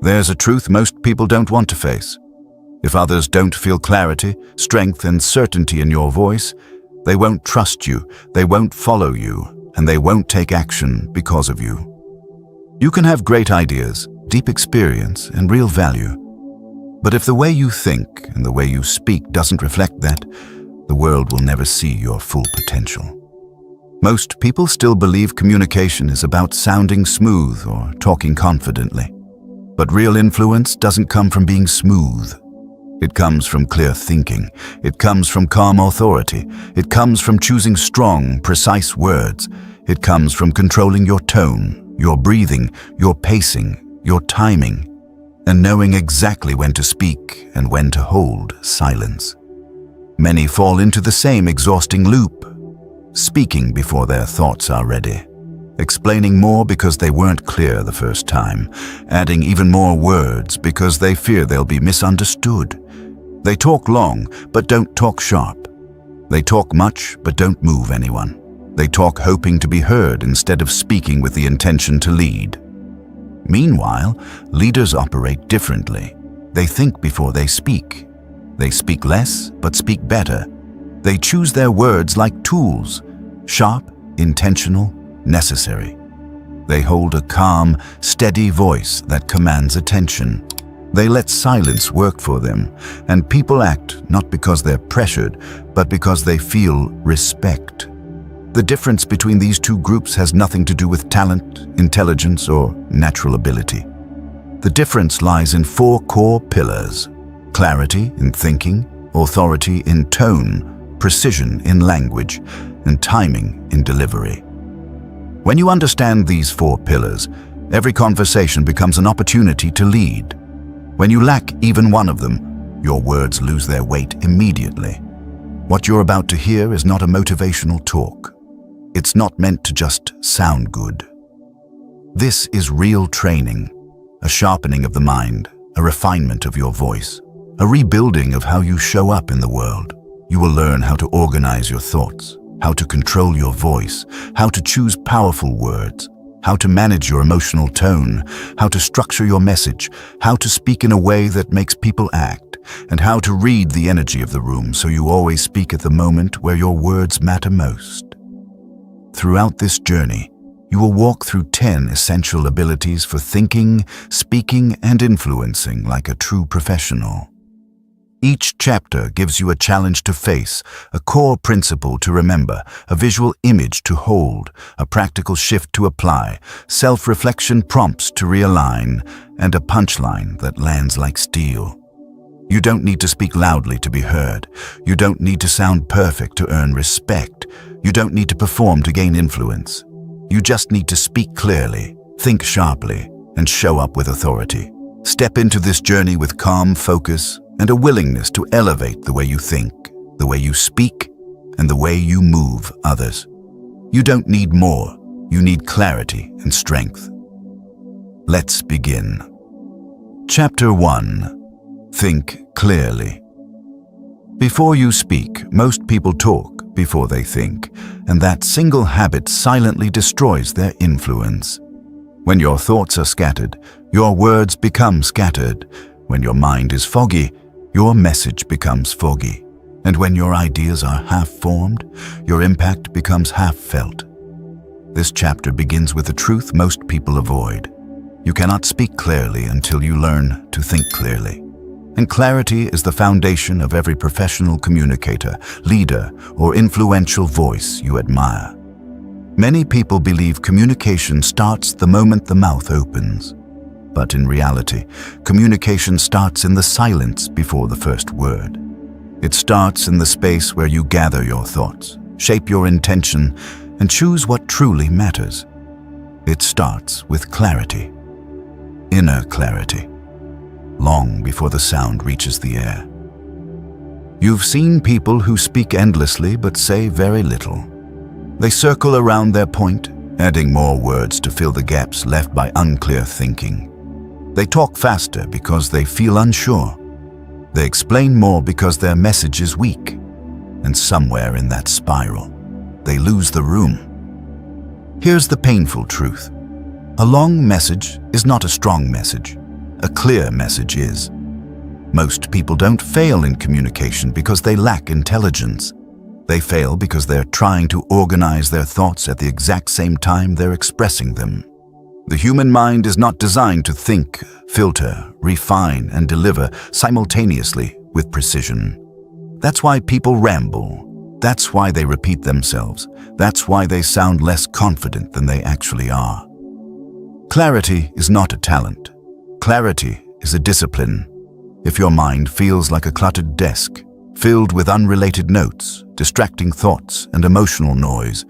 There's a truth most people don't want to face. If others don't feel clarity, strength, and certainty in your voice, they won't trust you, they won't follow you, and they won't take action because of you. You can have great ideas, deep experience, and real value. But if the way you think and the way you speak doesn't reflect that, the world will never see your full potential. Most people still believe communication is about sounding smooth or talking confidently. But real influence doesn't come from being smooth. It comes from clear thinking. It comes from calm authority. It comes from choosing strong, precise words. It comes from controlling your tone, your breathing, your pacing, your timing, and knowing exactly when to speak and when to hold silence. Many fall into the same exhausting loop, speaking before their thoughts are ready, explaining more because they weren't clear the first time, adding even more words because they fear they'll be misunderstood. They talk long, but don't talk sharp. They talk much, but don't move anyone. They talk hoping to be heard instead of speaking with the intention to lead. Meanwhile, leaders operate differently. They think before they speak. They speak less, but speak better. They choose their words like tools, sharp, intentional, necessary. They hold a calm, steady voice that commands attention. They let silence work for them, and people act not because they're pressured, but because they feel respect. The difference between these two groups has nothing to do with talent, intelligence, or natural ability. The difference lies in 4 core pillars: clarity in thinking, authority in tone, precision in language, and timing in delivery. When you understand these 4 pillars, every conversation becomes an opportunity to lead. When you lack even one of them, your words lose their weight immediately. What you're about to hear is not a motivational talk. It's not meant to just sound good. This is real training, a sharpening of the mind, a refinement of your voice, a rebuilding of how you show up in the world. You will learn how to organize your thoughts, how to control your voice, how to choose powerful words, how to manage your emotional tone, how to structure your message, how to speak in a way that makes people act, and how to read the energy of the room so you always speak at the moment where your words matter most. Throughout this journey, you will walk through 10 essential abilities for thinking, speaking, and influencing like a true professional. Each chapter gives you a challenge to face, a core principle to remember, a visual image to hold, a practical shift to apply, self-reflection prompts to realign, and a punchline that lands like steel. You don't need to speak loudly to be heard. You don't need to sound perfect to earn respect. You don't need to perform to gain influence. You just need to speak clearly, think sharply, and show up with authority. Step into this journey with calm focus and a willingness to elevate the way you think, the way you speak, and the way you move others. You don't need more. You need clarity and strength. Let's begin. Chapter 1. Think clearly. Before you speak, most people talk before they think, and that single habit silently destroys their influence. When your thoughts are scattered, your words become scattered. When your mind is foggy, your message becomes foggy. And when your ideas are half-formed, your impact becomes half-felt. This chapter begins with a truth most people avoid. You cannot speak clearly until you learn to think clearly. And clarity is the foundation of every professional communicator, leader, or influential voice you admire. Many people believe communication starts the moment the mouth opens. But in reality, communication starts in the silence before the first word. It starts in the space where you gather your thoughts, shape your intention, and choose what truly matters. It starts with clarity, inner clarity, long before the sound reaches the air. You've seen people who speak endlessly but say very little. They circle around their point, adding more words to fill the gaps left by unclear thinking. They talk faster because they feel unsure. They explain more because their message is weak. And somewhere in that spiral, they lose the room. Here's the painful truth. A long message is not a strong message. a clear message is. Most people don't fail in communication because they lack intelligence. They fail because they're trying to organize their thoughts at the exact same time they're expressing them. The human mind is not designed to think, filter, refine, and deliver simultaneously with precision. That's why people ramble. That's why they repeat themselves. That's why they sound less confident than they actually are. Clarity is not a talent. Clarity is a discipline. If your mind feels like a cluttered desk, filled with unrelated notes, distracting thoughts, and emotional noise,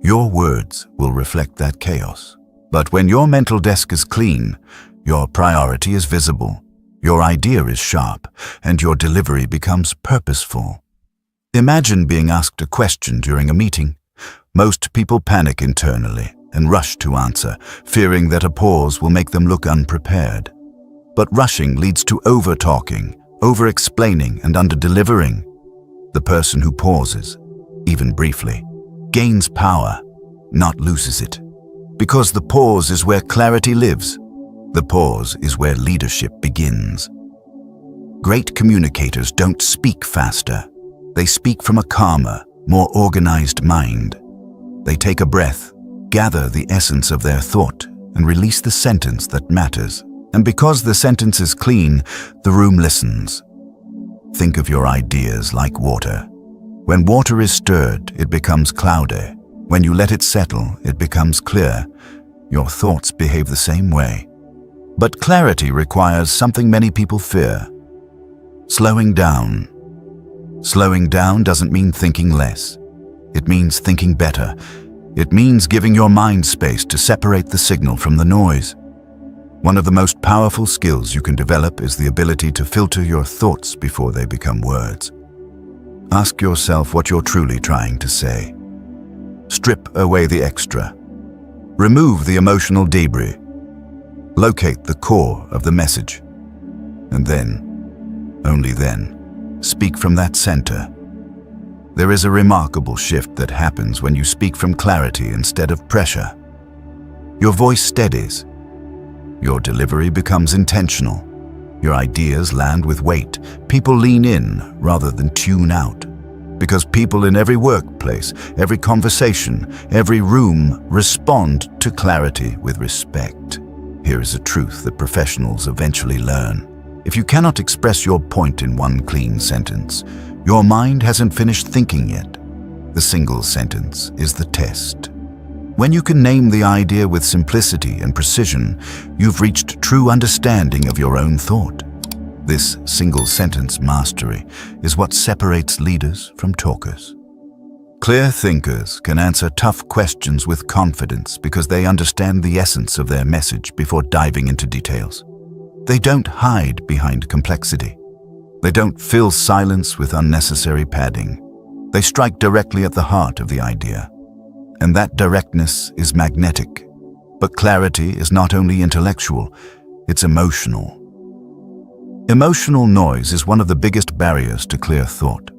your words will reflect that chaos. But when your mental desk is clean, your priority is visible, your idea is sharp, and your delivery becomes purposeful. Imagine being asked a question during a meeting. Most people panic internally and rush to answer, fearing that a pause will make them look unprepared. But rushing leads to over-talking, over-explaining, and under-delivering. The person who pauses, even briefly, gains power, not loses it. Because the pause is where clarity lives. The pause is where leadership begins. Great communicators don't speak faster. They speak from a calmer, more organized mind. They take a breath, gather the essence of their thought, and release the sentence that matters. And because the sentence is clean, the room listens. Think of your ideas like water. When water is stirred, it becomes cloudy. When you let it settle, it becomes clear. Your thoughts behave the same way. But clarity requires something many people fear: slowing down. Slowing down doesn't mean thinking less. It means thinking better. It means giving your mind space to separate the signal from the noise. One of the most powerful skills you can develop is the ability to filter your thoughts before they become words. Ask yourself what you're truly trying to say. Strip away the extra. Remove the emotional debris. Locate the core of the message. And then, only then, speak from that center. There is a remarkable shift that happens when you speak from clarity instead of pressure. Your voice steadies. Your delivery becomes intentional. Your ideas land with weight. People lean in rather than tune out. Because people in every workplace, every conversation, every room respond to clarity with respect. Here is a truth that professionals eventually learn. If you cannot express your point in one clean sentence, your mind hasn't finished thinking yet. The single sentence is the test. When you can name the idea with simplicity and precision, you've reached true understanding of your own thought. This single-sentence mastery is what separates leaders from talkers. Clear thinkers can answer tough questions with confidence because they understand the essence of their message before diving into details. They don't hide behind complexity. They don't fill silence with unnecessary padding. They strike directly at the heart of the idea. And that directness is magnetic. But clarity is not only intellectual, it's emotional. Emotional noise is one of the biggest barriers to clear thought.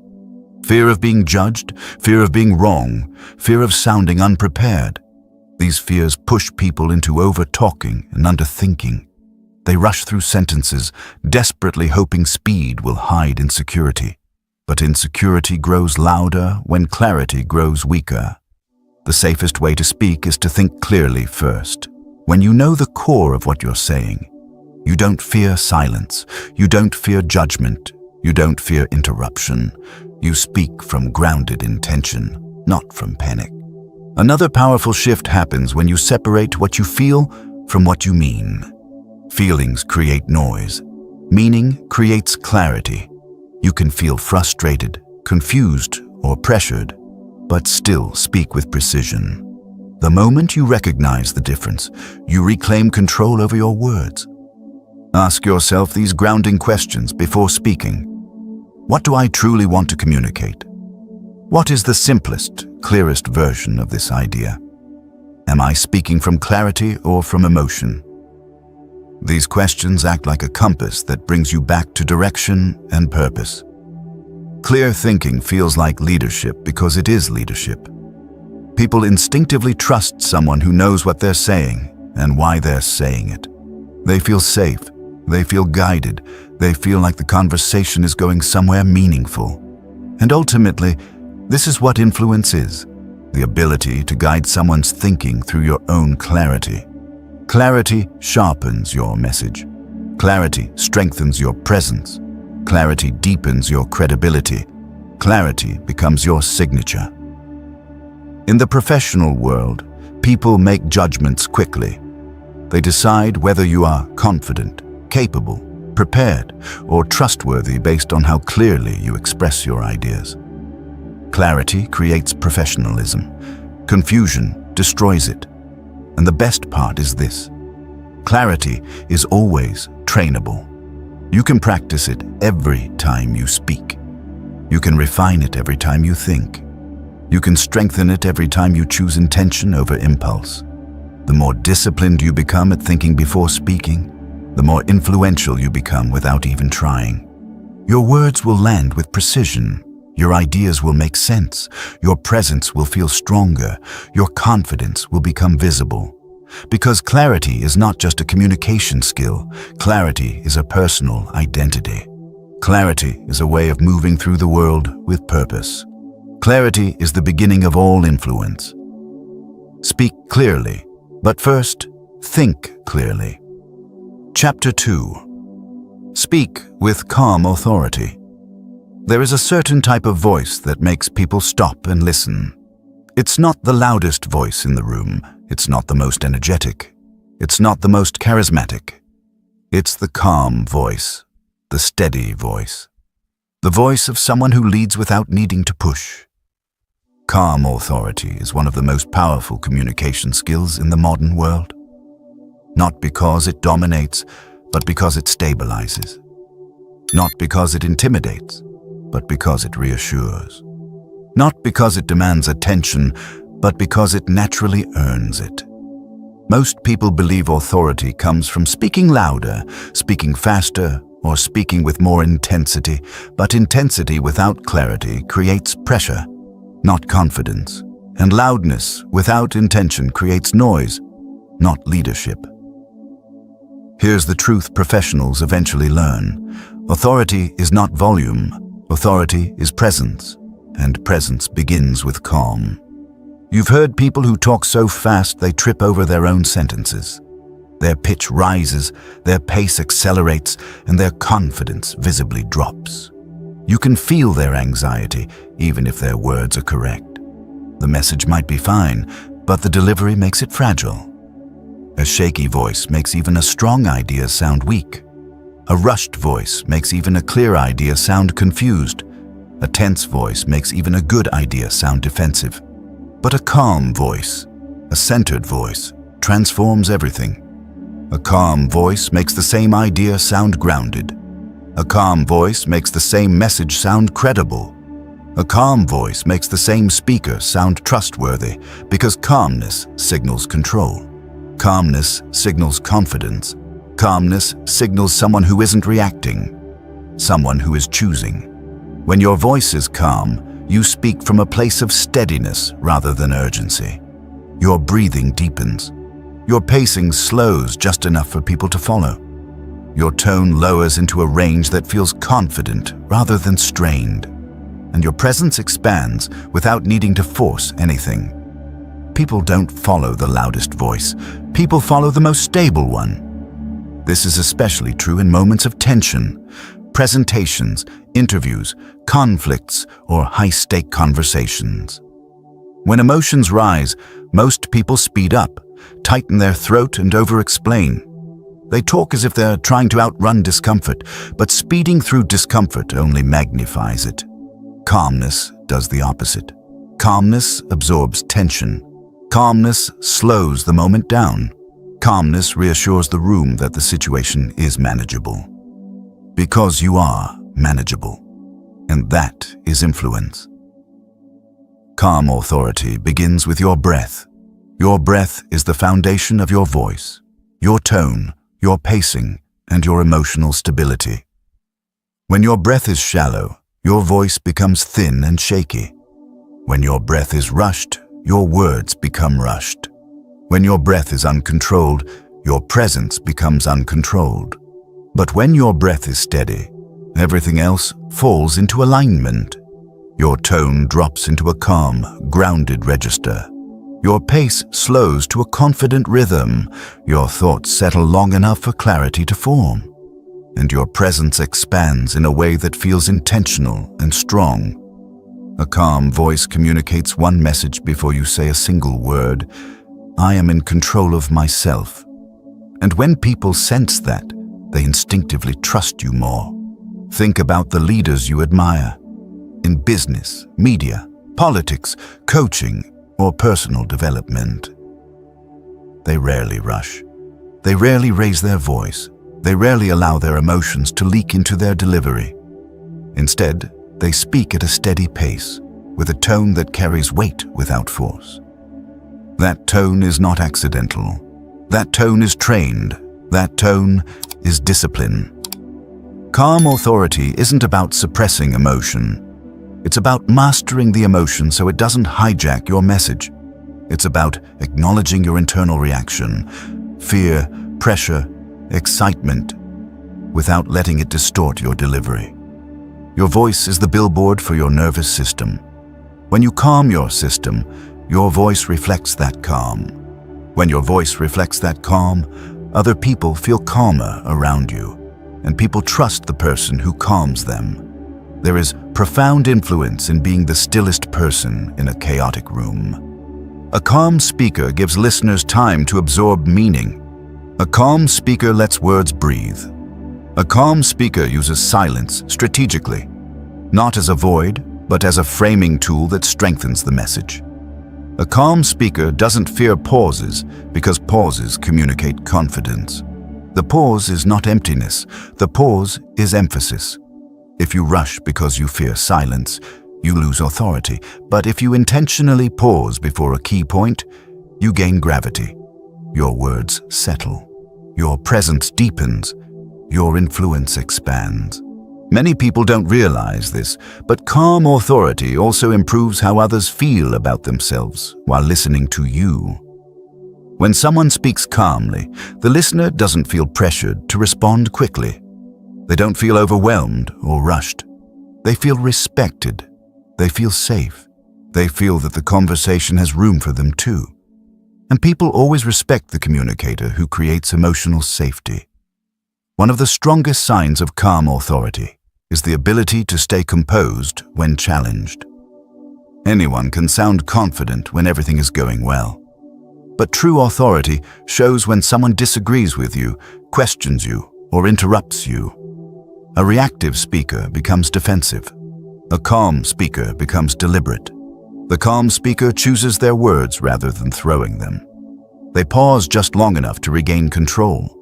Fear of being judged, fear of being wrong, fear of sounding unprepared. These fears push people into over-talking and under-thinking. They rush through sentences, desperately hoping speed will hide insecurity. But insecurity grows louder when clarity grows weaker. The safest way to speak is to think clearly first. When you know the core of what you're saying, you don't fear silence, you don't fear judgment, you don't fear interruption. You speak from grounded intention, not from panic. Another powerful shift happens when you separate what you feel from what you mean. Feelings create noise. Meaning creates clarity. You can feel frustrated, confused, or pressured, but still speak with precision. The moment you recognize the difference, you reclaim control over your words. Ask yourself these grounding questions before speaking. What do I truly want to communicate? What is the simplest, clearest version of this idea? Am I speaking from clarity or from emotion? These questions act like a compass that brings you back to direction and purpose. Clear thinking feels like leadership because it is leadership. People instinctively trust someone who knows what they're saying and why they're saying it. They feel safe. They feel guided. They feel like the conversation is going somewhere meaningful. And ultimately, this is what influence is: the ability to guide someone's thinking through your own clarity. Clarity sharpens your message. Clarity strengthens your presence. Clarity deepens your credibility. Clarity becomes your signature. In the professional world, people make judgments quickly. They decide whether you are confident, capable, prepared, or trustworthy based on how clearly you express your ideas. Clarity creates professionalism. Confusion destroys it. And the best part is this: clarity is always trainable. You can practice it every time you speak. You can refine it every time you think. You can strengthen it every time you choose intention over impulse. The more disciplined you become at thinking before speaking, the more influential you become without even trying. Your words will land with precision. Your ideas will make sense. Your presence will feel stronger. Your confidence will become visible. Because clarity is not just a communication skill. Clarity is a personal identity. Clarity is a way of moving through the world with purpose. Clarity is the beginning of all influence. Speak clearly, but first, think clearly. Chapter 2. Speak with calm authority. There is a certain type of voice that makes people stop and listen. It's not the loudest voice in the room. It's not the most energetic. It's not the most charismatic. It's the calm voice, the steady voice. The voice of someone who leads without needing to push. Calm authority is one of the most powerful communication skills in the modern world. Not because it dominates, but because it stabilizes. Not because it intimidates, but because it reassures. Not because it demands attention, but because it naturally earns it. Most people believe authority comes from speaking louder, speaking faster, or speaking with more intensity, but intensity without clarity creates pressure, not confidence. And loudness without intention creates noise, not leadership. Here's the truth professionals eventually learn. Authority is not volume. Authority is presence, and presence begins with calm. You've heard people who talk so fast they trip over their own sentences. Their pitch rises, their pace accelerates, and their confidence visibly drops. You can feel their anxiety, even if their words are correct. The message might be fine, but the delivery makes it fragile. A shaky voice makes even a strong idea sound weak. A rushed voice makes even a clear idea sound confused. A tense voice makes even a good idea sound defensive. But a calm voice, a centered voice, transforms everything. A calm voice makes the same idea sound grounded. A calm voice makes the same message sound credible. A calm voice makes the same speaker sound trustworthy because calmness signals control. Calmness signals confidence. Calmness signals someone who isn't reacting, someone who is choosing. When your voice is calm, you speak from a place of steadiness rather than urgency. Your breathing deepens. Your pacing slows just enough for people to follow. Your tone lowers into a range that feels confident rather than strained. And your presence expands without needing to force anything. People don't follow the loudest voice. People follow the most stable one. This is especially true in moments of tension, presentations, interviews, conflicts, or high-stake conversations. When emotions rise, most people speed up, tighten their throat, and over-explain. They talk as if they're trying to outrun discomfort, but speeding through discomfort only magnifies it. Calmness does the opposite. Calmness absorbs tension. Calmness slows the moment down. Calmness reassures the room that the situation is manageable. Because you are manageable. And that is influence. Calm authority begins with your breath. Your breath is the foundation of your voice, your tone, your pacing, and your emotional stability. When your breath is shallow, your voice becomes thin and shaky. When your breath is rushed, your words become rushed. When your breath is uncontrolled, your presence becomes uncontrolled. But when your breath is steady, everything else falls into alignment. Your tone drops into a calm, grounded register. Your pace slows to a confident rhythm. Your thoughts settle long enough for clarity to form. And your presence expands in a way that feels intentional and strong. A calm voice communicates one message before you say a single word. I am in control of myself. And when people sense that, they instinctively trust you more. Think about the leaders you admire. In business, media, politics, coaching, or personal development. They rarely rush. They rarely raise their voice. They rarely allow their emotions to leak into their delivery. Instead, they speak at a steady pace, with a tone that carries weight without force. That tone is not accidental. That tone is trained. That tone is discipline. Calm authority isn't about suppressing emotion. It's about mastering the emotion so it doesn't hijack your message. It's about acknowledging your internal reaction, fear, pressure, excitement, without letting it distort your delivery. Your voice is the billboard for your nervous system. When you calm your system, your voice reflects that calm. When your voice reflects that calm, other people feel calmer around you, and people trust the person who calms them. There is profound influence in being the stillest person in a chaotic room. A calm speaker gives listeners time to absorb meaning. A calm speaker lets words breathe. A calm speaker uses silence strategically, not as a void, but as a framing tool that strengthens the message. A calm speaker doesn't fear pauses because pauses communicate confidence. The pause is not emptiness. The pause is emphasis. If you rush because you fear silence, you lose authority. But if you intentionally pause before a key point, you gain gravity. Your words settle. Your presence deepens. Your influence expands. Many people don't realize this, but calm authority also improves how others feel about themselves while listening to you. When someone speaks calmly, the listener doesn't feel pressured to respond quickly. They don't feel overwhelmed or rushed. They feel respected. They feel safe. They feel that the conversation has room for them too. And people always respect the communicator who creates emotional safety. One of the strongest signs of calm authority is the ability to stay composed when challenged. Anyone can sound confident when everything is going well. But true authority shows when someone disagrees with you, questions you, or interrupts you. A reactive speaker becomes defensive. A calm speaker becomes deliberate. The calm speaker chooses their words rather than throwing them. They pause just long enough to regain control.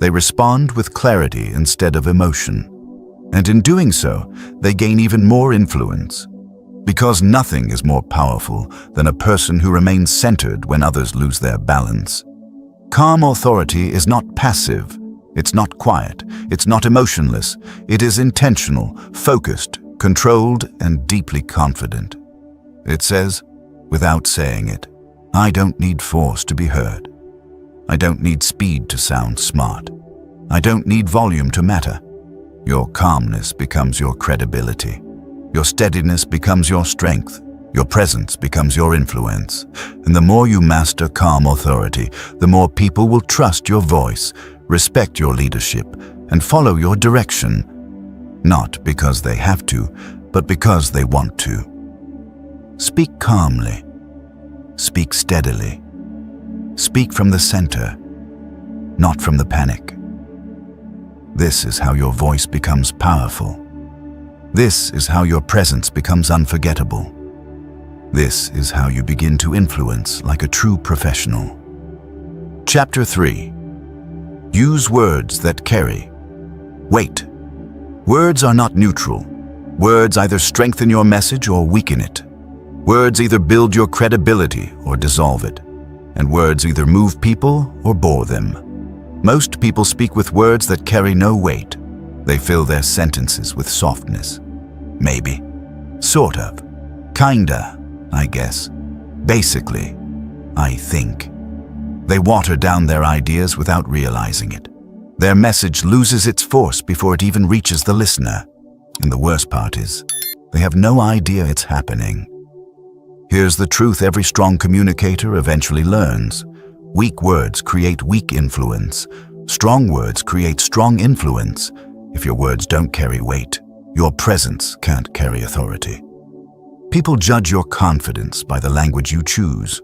They respond with clarity instead of emotion. And in doing so, they gain even more influence. Because nothing is more powerful than a person who remains centered when others lose their balance. Calm authority is not passive. It's not quiet. It's not emotionless. It is intentional, focused, controlled, and deeply confident. It says, without saying it, I don't need force to be heard. I don't need speed to sound smart. I don't need volume to matter. Your calmness becomes your credibility. Your steadiness becomes your strength. Your presence becomes your influence. And the more you master calm authority, the more people will trust your voice, respect your leadership, and follow your direction. Not because they have to, but because they want to. Speak calmly. Speak steadily. Speak from the center, not from the panic. This is how your voice becomes powerful. This is how your presence becomes unforgettable. This is how you begin to influence like a true professional. Chapter 3. Use words that carry weight. Words are not neutral. Words either strengthen your message or weaken it. Words either build your credibility or dissolve it. And words either move people or bore them. Most people speak with words that carry no weight. They fill their sentences with softness. Maybe. Sort of. Kinda, I guess. Basically, I think. They water down their ideas without realizing it. Their message loses its force before it even reaches the listener. And the worst part is, they have no idea it's happening. Here's the truth every strong communicator eventually learns. Weak words create weak influence. Strong words create strong influence. If your words don't carry weight, your presence can't carry authority. People judge your confidence by the language you choose.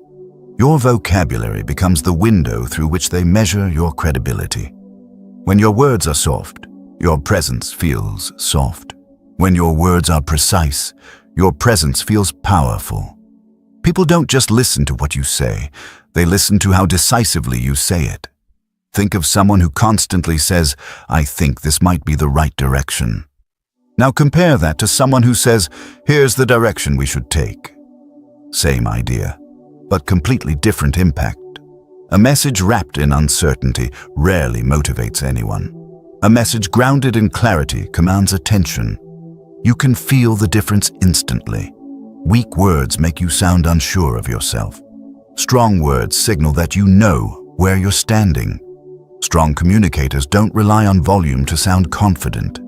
Your vocabulary becomes the window through which they measure your credibility. When your words are soft, your presence feels soft. When your words are precise, your presence feels powerful. People don't just listen to what you say, they listen to how decisively you say it. Think of someone who constantly says, "I think this might be the right direction." Now compare that to someone who says, "Here's the direction we should take." Same idea, but completely different impact. A message wrapped in uncertainty rarely motivates anyone. A message grounded in clarity commands attention. You can feel the difference instantly. Weak words make you sound unsure of yourself. Strong words signal that you know where you're standing. Strong communicators don't rely on volume to sound confident.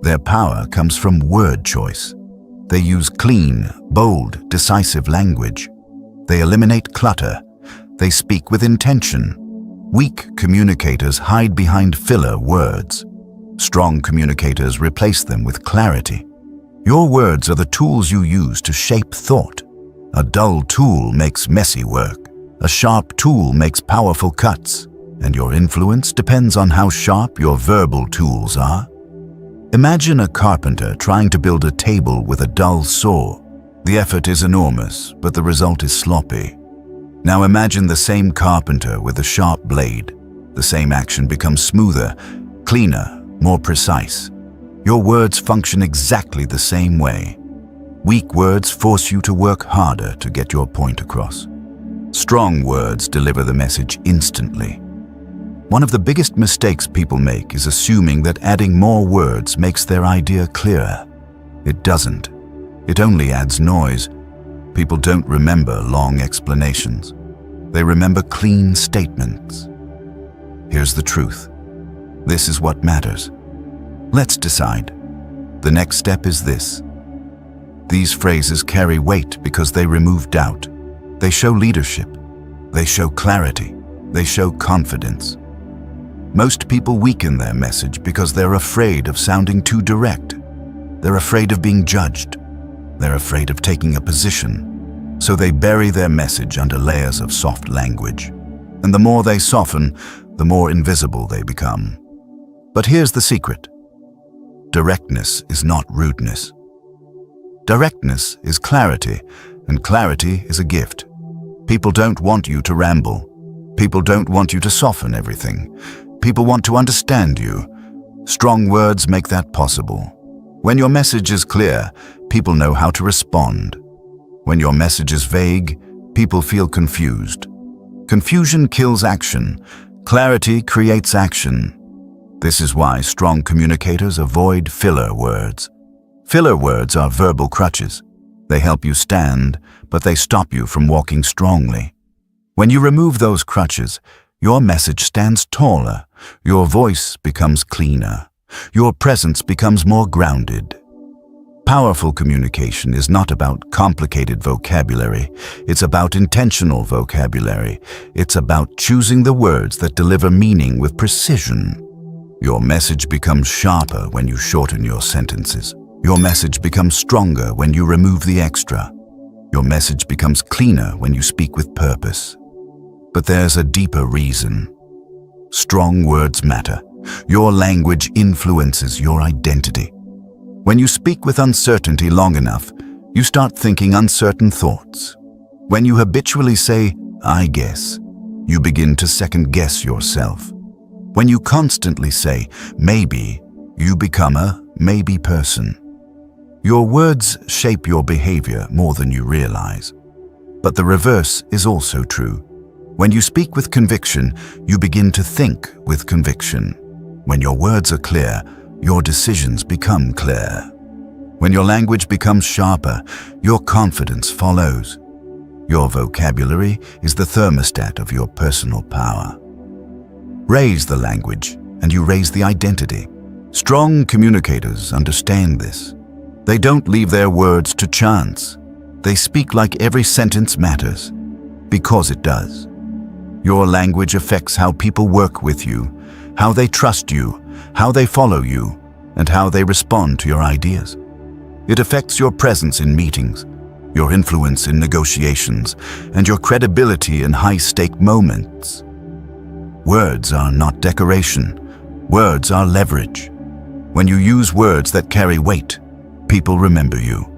Their power comes from word choice. They use clean, bold, decisive language. They eliminate clutter. They speak with intention. Weak communicators hide behind filler words. Strong communicators replace them with clarity. Your words are the tools you use to shape thought. A dull tool makes messy work. A sharp tool makes powerful cuts. And your influence depends on how sharp your verbal tools are. Imagine a carpenter trying to build a table with a dull saw. The effort is enormous, but the result is sloppy. Now imagine the same carpenter with a sharp blade. The same action becomes smoother, cleaner, more precise. Your words function exactly the same way. Weak words force you to work harder to get your point across. Strong words deliver the message instantly. One of the biggest mistakes people make is assuming that adding more words makes their idea clearer. It doesn't. It only adds noise. People don't remember long explanations. They remember clean statements. Here's the truth. This is what matters. Let's decide. The next step is this. These phrases carry weight because they remove doubt. They show leadership. They show clarity. They show confidence. Most people weaken their message because they're afraid of sounding too direct. They're afraid of being judged. They're afraid of taking a position. So they bury their message under layers of soft language. And the more they soften, the more invisible they become. But here's the secret. Directness is not rudeness. Directness is clarity, and clarity is a gift. People don't want you to ramble. People don't want you to soften everything. People want to understand you. Strong words make that possible. When your message is clear, people know how to respond. When your message is vague, people feel confused. Confusion kills action. Clarity creates action. This is why strong communicators avoid filler words. Filler words are verbal crutches. They help you stand, but they stop you from walking strongly. When you remove those crutches, your message stands taller, your voice becomes cleaner, your presence becomes more grounded. Powerful communication is not about complicated vocabulary. It's about intentional vocabulary. It's about choosing the words that deliver meaning with precision. Your message becomes sharper when you shorten your sentences. Your message becomes stronger when you remove the extra. Your message becomes cleaner when you speak with purpose. But there's a deeper reason. Strong words matter. Your language influences your identity. When you speak with uncertainty long enough, you start thinking uncertain thoughts. When you habitually say, "I guess," you begin to second-guess yourself. When you constantly say, "maybe," you become a maybe person. Your words shape your behavior more than you realize. But the reverse is also true. When you speak with conviction, you begin to think with conviction. When your words are clear, your decisions become clear. When your language becomes sharper, your confidence follows. Your vocabulary is the thermostat of your personal power. Raise the language and you raise the identity. Strong communicators understand this. They don't leave their words to chance. They speak like every sentence matters, because it does. Your language affects how people work with you, how they trust you, how they follow you, and how they respond to your ideas. It affects your presence in meetings, your influence in negotiations, and your credibility in high-stake moments. Words are not decoration. Words are leverage. When you use words that carry weight, people remember you.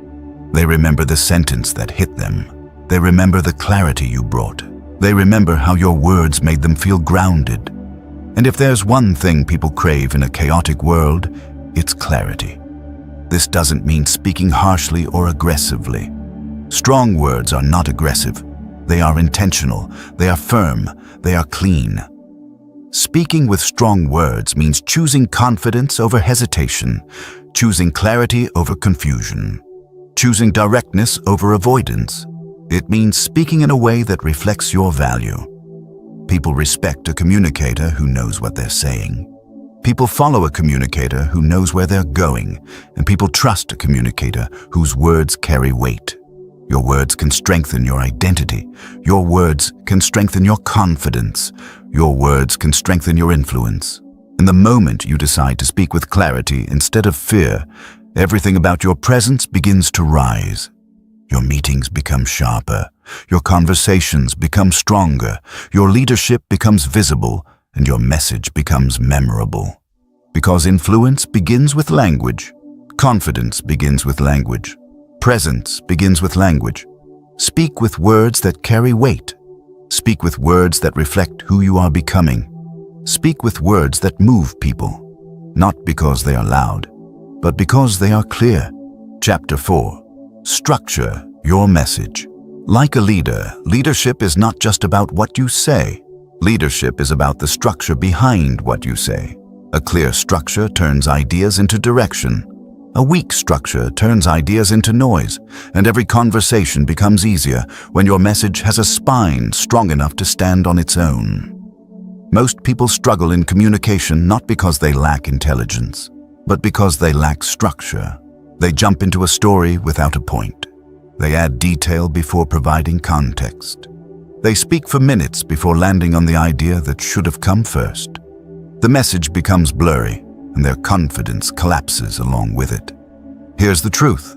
They remember the sentence that hit them. They remember the clarity you brought. They remember how your words made them feel grounded. And if there's one thing people crave in a chaotic world, it's clarity. This doesn't mean speaking harshly or aggressively. Strong words are not aggressive. They are intentional. They are firm. They are clean. Speaking with strong words means choosing confidence over hesitation, choosing clarity over confusion, choosing directness over avoidance. It means speaking in a way that reflects your value. People respect a communicator who knows what they're saying. People follow a communicator who knows where they're going, and people trust a communicator whose words carry weight. Your words can strengthen your identity. Your words can strengthen your confidence. Your words can strengthen your influence. And the moment you decide to speak with clarity instead of fear, everything about your presence begins to rise. Your meetings become sharper. Your conversations become stronger. Your leadership becomes visible, and your message becomes memorable. Because influence begins with language. Confidence begins with language. Presence begins with language. Speak with words that carry weight. Speak with words that reflect who you are becoming. Speak with words that move people, not because they are loud, but because they are clear. Chapter 4. Structure your message. Like a leader, leadership is not just about what you say. Leadership is about the structure behind what you say. A clear structure turns ideas into direction. A weak structure turns ideas into noise, and every conversation becomes easier when your message has a spine strong enough to stand on its own. Most people struggle in communication not because they lack intelligence, but because they lack structure. They jump into a story without a point. They add detail before providing context. They speak for minutes before landing on the idea that should have come first. The message becomes blurry, and their confidence collapses along with it. Here's the truth.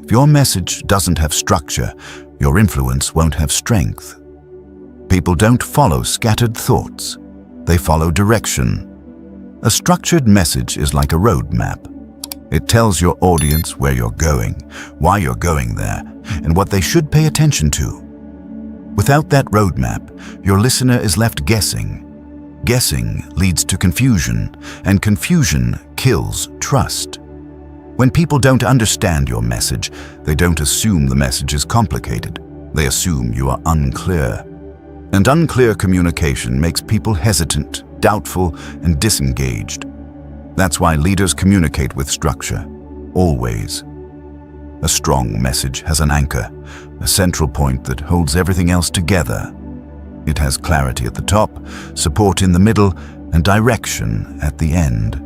If your message doesn't have structure, your influence won't have strength. People don't follow scattered thoughts. They follow direction. A structured message is like a roadmap. It tells your audience where you're going, why you're going there, and what they should pay attention to. Without that roadmap, your listener is left guessing. Guessing leads to confusion, and confusion kills trust. When people don't understand your message, they don't assume the message is complicated. They assume you are unclear. And unclear communication makes people hesitant, doubtful, and disengaged. That's why leaders communicate with structure, always. A strong message has an anchor, a central point that holds everything else together. It has clarity at the top, support in the middle, and direction at the end.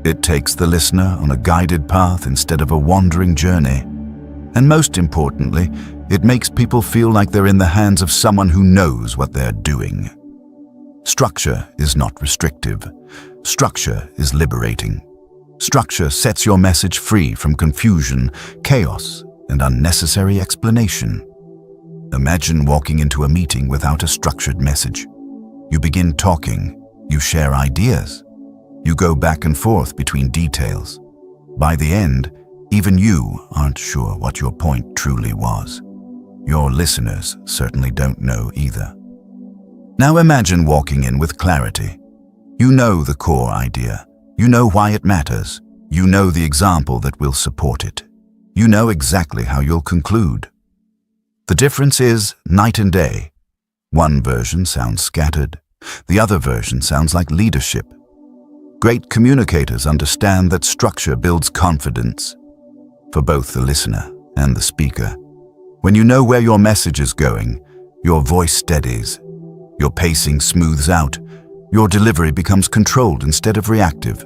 It takes the listener on a guided path instead of a wandering journey. And most importantly, it makes people feel like they're in the hands of someone who knows what they're doing. Structure is not restrictive. Structure is liberating. Structure sets your message free from confusion, chaos, and unnecessary explanation. Imagine walking into a meeting without a structured message. You begin talking, you share ideas, you go back and forth between details. By the end, even you aren't sure what your point truly was. Your listeners certainly don't know either. Now imagine walking in with clarity. You know the core idea. You know why it matters. You know the example that will support it. You know exactly how you'll conclude. The difference is night and day. One version sounds scattered. The other version sounds like leadership. Great communicators understand that structure builds confidence for both the listener and the speaker. When you know where your message is going, your voice steadies, your pacing smooths out, Your delivery becomes controlled instead of reactive,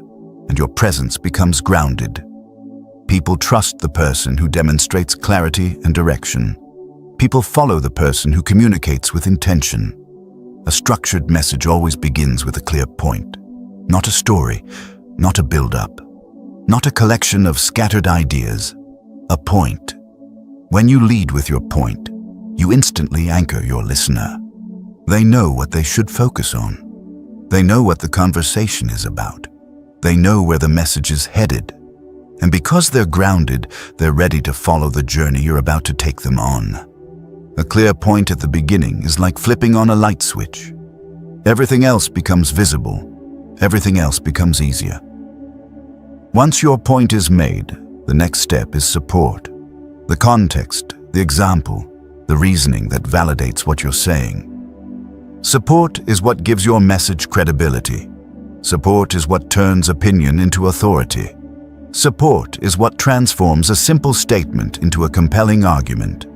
and your presence becomes grounded. People trust the person who demonstrates clarity and direction. People follow the person who communicates with intention. A structured message always begins with a clear point, not a story, not a build-up, not a collection of scattered ideas, a point. When you lead with your point, you instantly anchor your listener. They know what they should focus on. They know what the conversation is about. They know where the message is headed. And because they're grounded, they're ready to follow the journey you're about to take them on. A clear point at the beginning is like flipping on a light switch. Everything else becomes visible. Everything else becomes easier. Once your point is made, the next step is support. The context, the example, the reasoning that validates what you're saying. Support is what gives your message credibility. Support is what turns opinion into authority. Support is what transforms a simple statement into a compelling argument.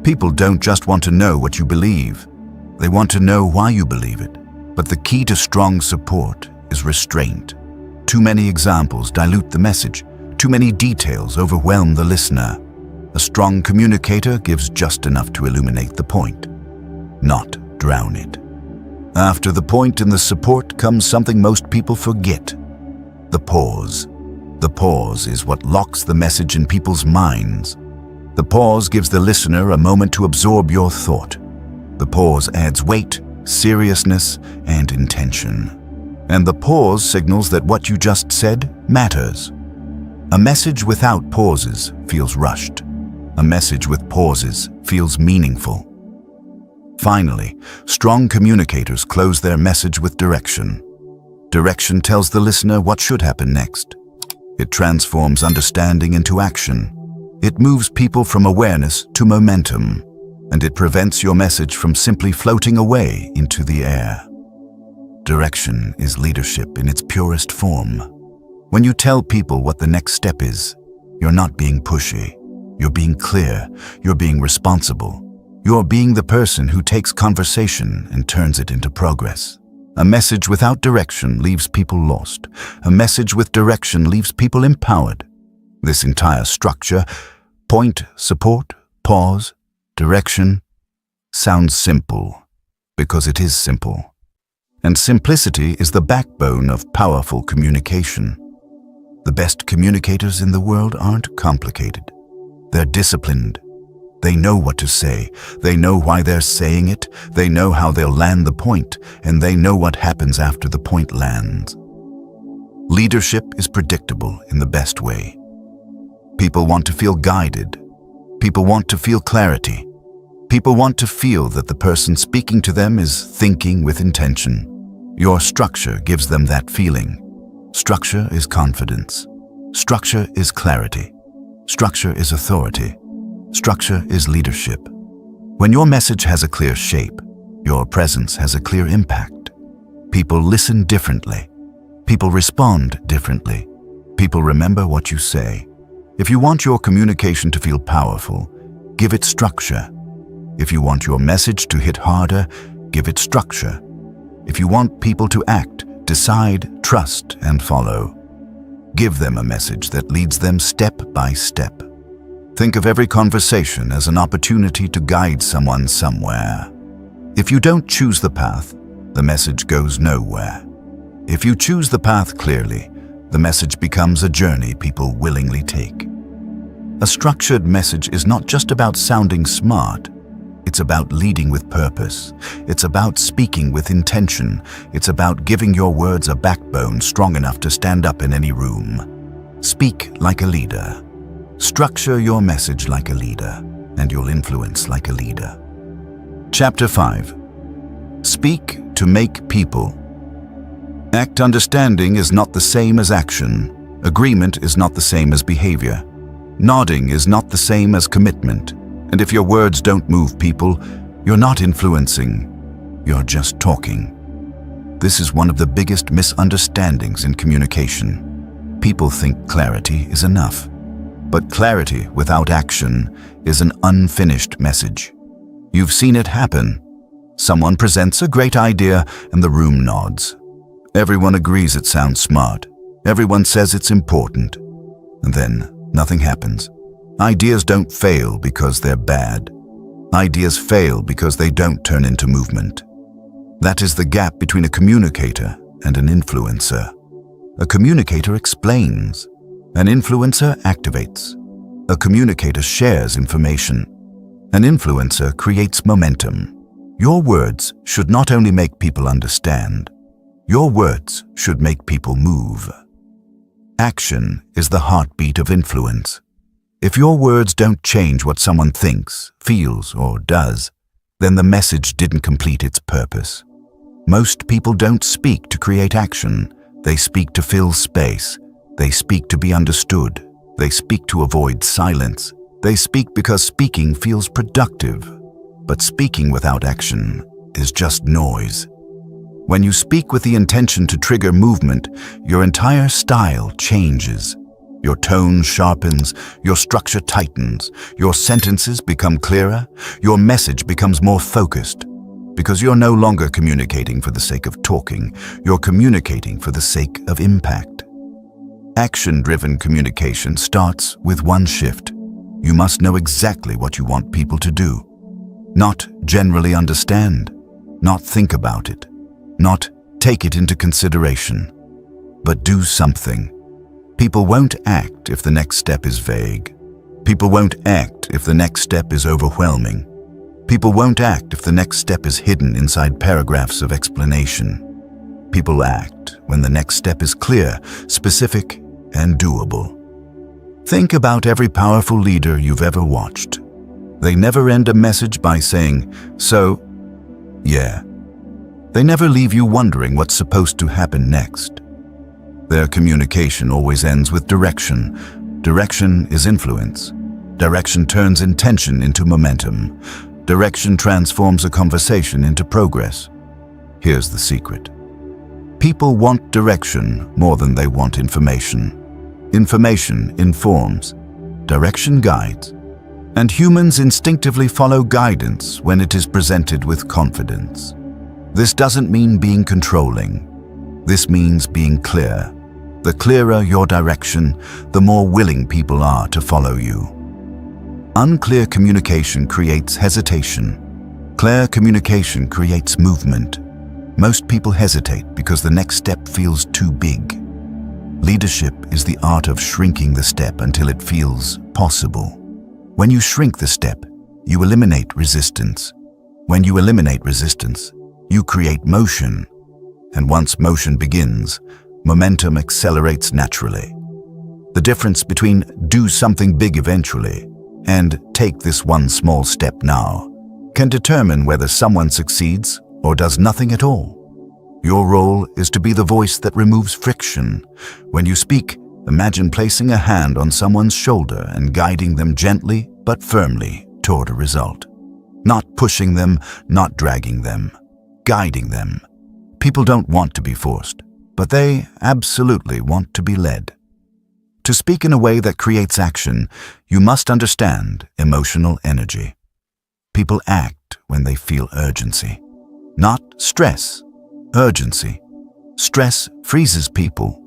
People don't just want to know what you believe. They want to know why you believe it. But the key to strong support is restraint. Too many examples dilute the message. Too many details overwhelm the listener. A strong communicator gives just enough to illuminate the point, not drown it. After the point and the support comes something most people forget: the pause. The pause is what locks the message in people's minds. The pause gives the listener a moment to absorb your thought. The pause adds weight, seriousness, and intention. And the pause signals that what you just said matters. A message without pauses feels rushed. A message with pauses feels meaningful. Finally, strong communicators close their message with direction. Direction tells the listener what should happen next. It transforms understanding into action. It moves people from awareness to momentum, and it prevents your message from simply floating away into the air. Direction is leadership in its purest form. When you tell people what the next step is, you're not being pushy. You're being clear. You're being responsible. You're being the person who takes conversation and turns it into progress. A message without direction leaves people lost. A message with direction leaves people empowered. This entire structure, point, support, pause, direction, sounds simple because it is simple. And simplicity is the backbone of powerful communication. The best communicators in the world aren't complicated. They're disciplined. They know what to say. They know why they're saying it. They know how they'll land the point, and they know what happens after the point lands. Leadership is predictable in the best way. People want to feel guided. People want to feel clarity. People want to feel that the person speaking to them is thinking with intention. Your structure gives them that feeling. Structure is confidence. Structure is clarity. Structure is authority. Structure is leadership. When your message has a clear shape, your presence has a clear impact. People listen differently. People respond differently. People remember what you say. If you want your communication to feel powerful, give it structure. If you want your message to hit harder, give it structure. If you want people to act, decide, trust, and follow, give them a message that leads them step by step. Think of every conversation as an opportunity to guide someone somewhere. If you don't choose the path, the message goes nowhere. If you choose the path clearly, the message becomes a journey people willingly take. A structured message is not just about sounding smart. It's about leading with purpose. It's about speaking with intention. It's about giving your words a backbone strong enough to stand up in any room. Speak like a leader. Structure your message like a leader, and you'll influence like a leader. Chapter 5. Speak to make people. Act understanding is not the same as action. Agreement is not the same as behavior. Nodding is not the same as commitment. And if your words don't move people, you're not influencing. You're just talking. This is one of the biggest misunderstandings in communication. People think clarity is enough. But clarity without action is an unfinished message. You've seen it happen. Someone presents a great idea and the room nods. Everyone agrees it sounds smart. Everyone says it's important. And then nothing happens. Ideas don't fail because they're bad. Ideas fail because they don't turn into movement. That is the gap between a communicator and an influencer. A communicator explains. An influencer activates. A communicator shares information. An influencer creates momentum. Your words should not only make people understand. Your words should make people move. Action is the heartbeat of influence. If your words don't change what someone thinks, feels, or does, then the message didn't complete its purpose. Most people don't speak to create action. They speak to fill space. They speak to be understood. They speak to avoid silence. They speak because speaking feels productive. But speaking without action is just noise. When you speak with the intention to trigger movement, your entire style changes. Your tone sharpens, your structure tightens, your sentences become clearer, your message becomes more focused. Because you're no longer communicating for the sake of talking, you're communicating for the sake of impact. Action-driven communication starts with one shift. You must know exactly what you want people to do. Not generally understand, not think about it, not take it into consideration, but do something. People won't act if the next step is vague. People won't act if the next step is overwhelming. People won't act if the next step is hidden inside paragraphs of explanation. People act when the next step is clear, specific, and doable. Think about every powerful leader you've ever watched. They never end a message by saying, "So, yeah." They never leave you wondering what's supposed to happen next. Their communication always ends with direction. Direction is influence. Direction turns intention into momentum. Direction transforms a conversation into progress. Here's the secret. People want direction more than they want information. Information informs. Direction guides. And humans instinctively follow guidance when it is presented with confidence. This doesn't mean being controlling. This means being clear. The clearer your direction, the more willing people are to follow you. Unclear communication creates hesitation. Clear communication creates movement. Most people hesitate because the next step feels too big. Leadership is the art of shrinking the step until it feels possible. When you shrink the step, you eliminate resistance. When you eliminate resistance, you create motion. And once motion begins, momentum accelerates naturally. The difference between do something big eventually and take this one small step now can determine whether someone succeeds or does nothing at all. Your role is to be the voice that removes friction. When you speak, imagine placing a hand on someone's shoulder and guiding them gently but firmly toward a result. Not pushing them, not dragging them, guiding them. People don't want to be forced, but they absolutely want to be led. To speak in a way that creates action, you must understand emotional energy. People act when they feel urgency. Not stress, urgency. Stress freezes people.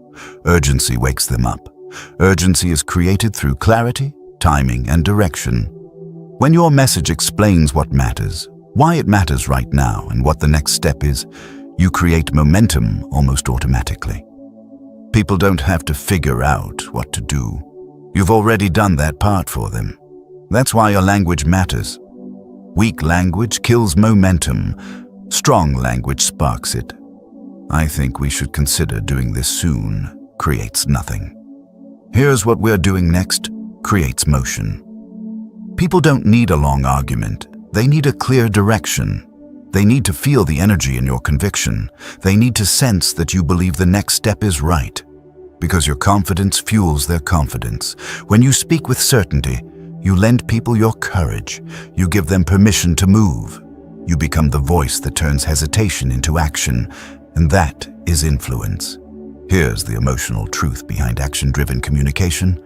Urgency wakes them up. Urgency is created through clarity, timing, and direction. When your message explains what matters, why it matters right now, and what the next step is, you create momentum almost automatically. People don't have to figure out what to do. You've already done that part for them. That's why your language matters. Weak language kills momentum. Strong language sparks it. I think we should consider doing this soon. Creates nothing. Here's what we're doing next. Creates motion. People don't need a long argument. They need a clear direction. They need to feel the energy in your conviction. They need to sense that you believe the next step is right. Because your confidence fuels their confidence. When you speak with certainty, you lend people your courage. You give them permission to move. You become the voice that turns hesitation into action, and that is influence. Here's the emotional truth behind action-driven communication.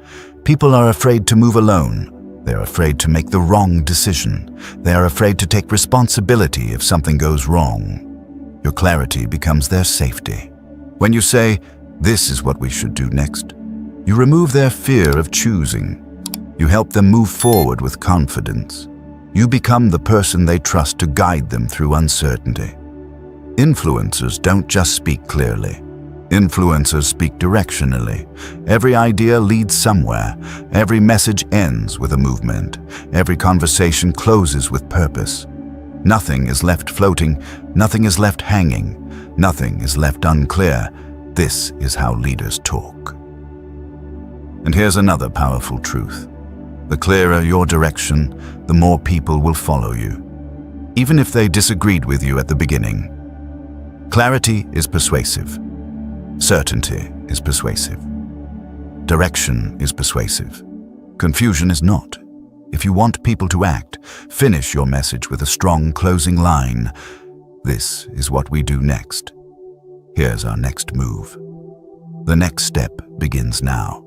People are afraid to move alone. They're afraid to make the wrong decision. They are afraid to take responsibility if something goes wrong. Your clarity becomes their safety. When you say, "This is what we should do next," you remove their fear of choosing. You help them move forward with confidence. You become the person they trust to guide them through uncertainty. Influencers don't just speak clearly. Influencers speak directionally. Every idea leads somewhere. Every message ends with a movement. Every conversation closes with purpose. Nothing is left floating. Nothing is left hanging. Nothing is left unclear. This is how leaders talk. And here's another powerful truth. The clearer your direction, the more people will follow you, even if they disagreed with you at the beginning. Clarity is persuasive. Certainty is persuasive. Direction is persuasive. Confusion is not. If you want people to act, finish your message with a strong closing line. This is what we do next. Here's our next move. The next step begins now.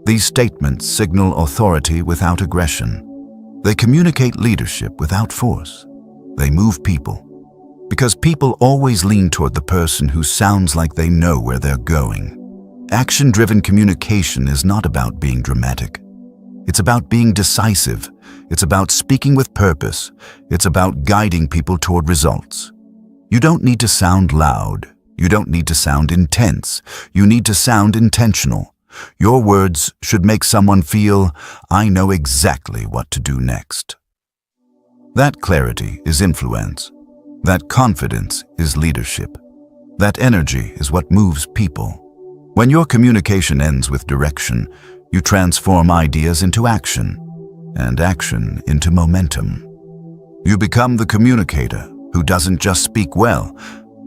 These statements signal authority without aggression. They communicate leadership without force. They move people. Because people always lean toward the person who sounds like they know where they're going. Action-driven communication is not about being dramatic. It's about being decisive. It's about speaking with purpose. It's about guiding people toward results. You don't need to sound loud. You don't need to sound intense. You need to sound intentional. Your words should make someone feel, "I know exactly what to do next." That clarity is influence. That confidence is leadership. That energy is what moves people. When your communication ends with direction, you transform ideas into action, and action into momentum. You become the communicator who doesn't just speak well,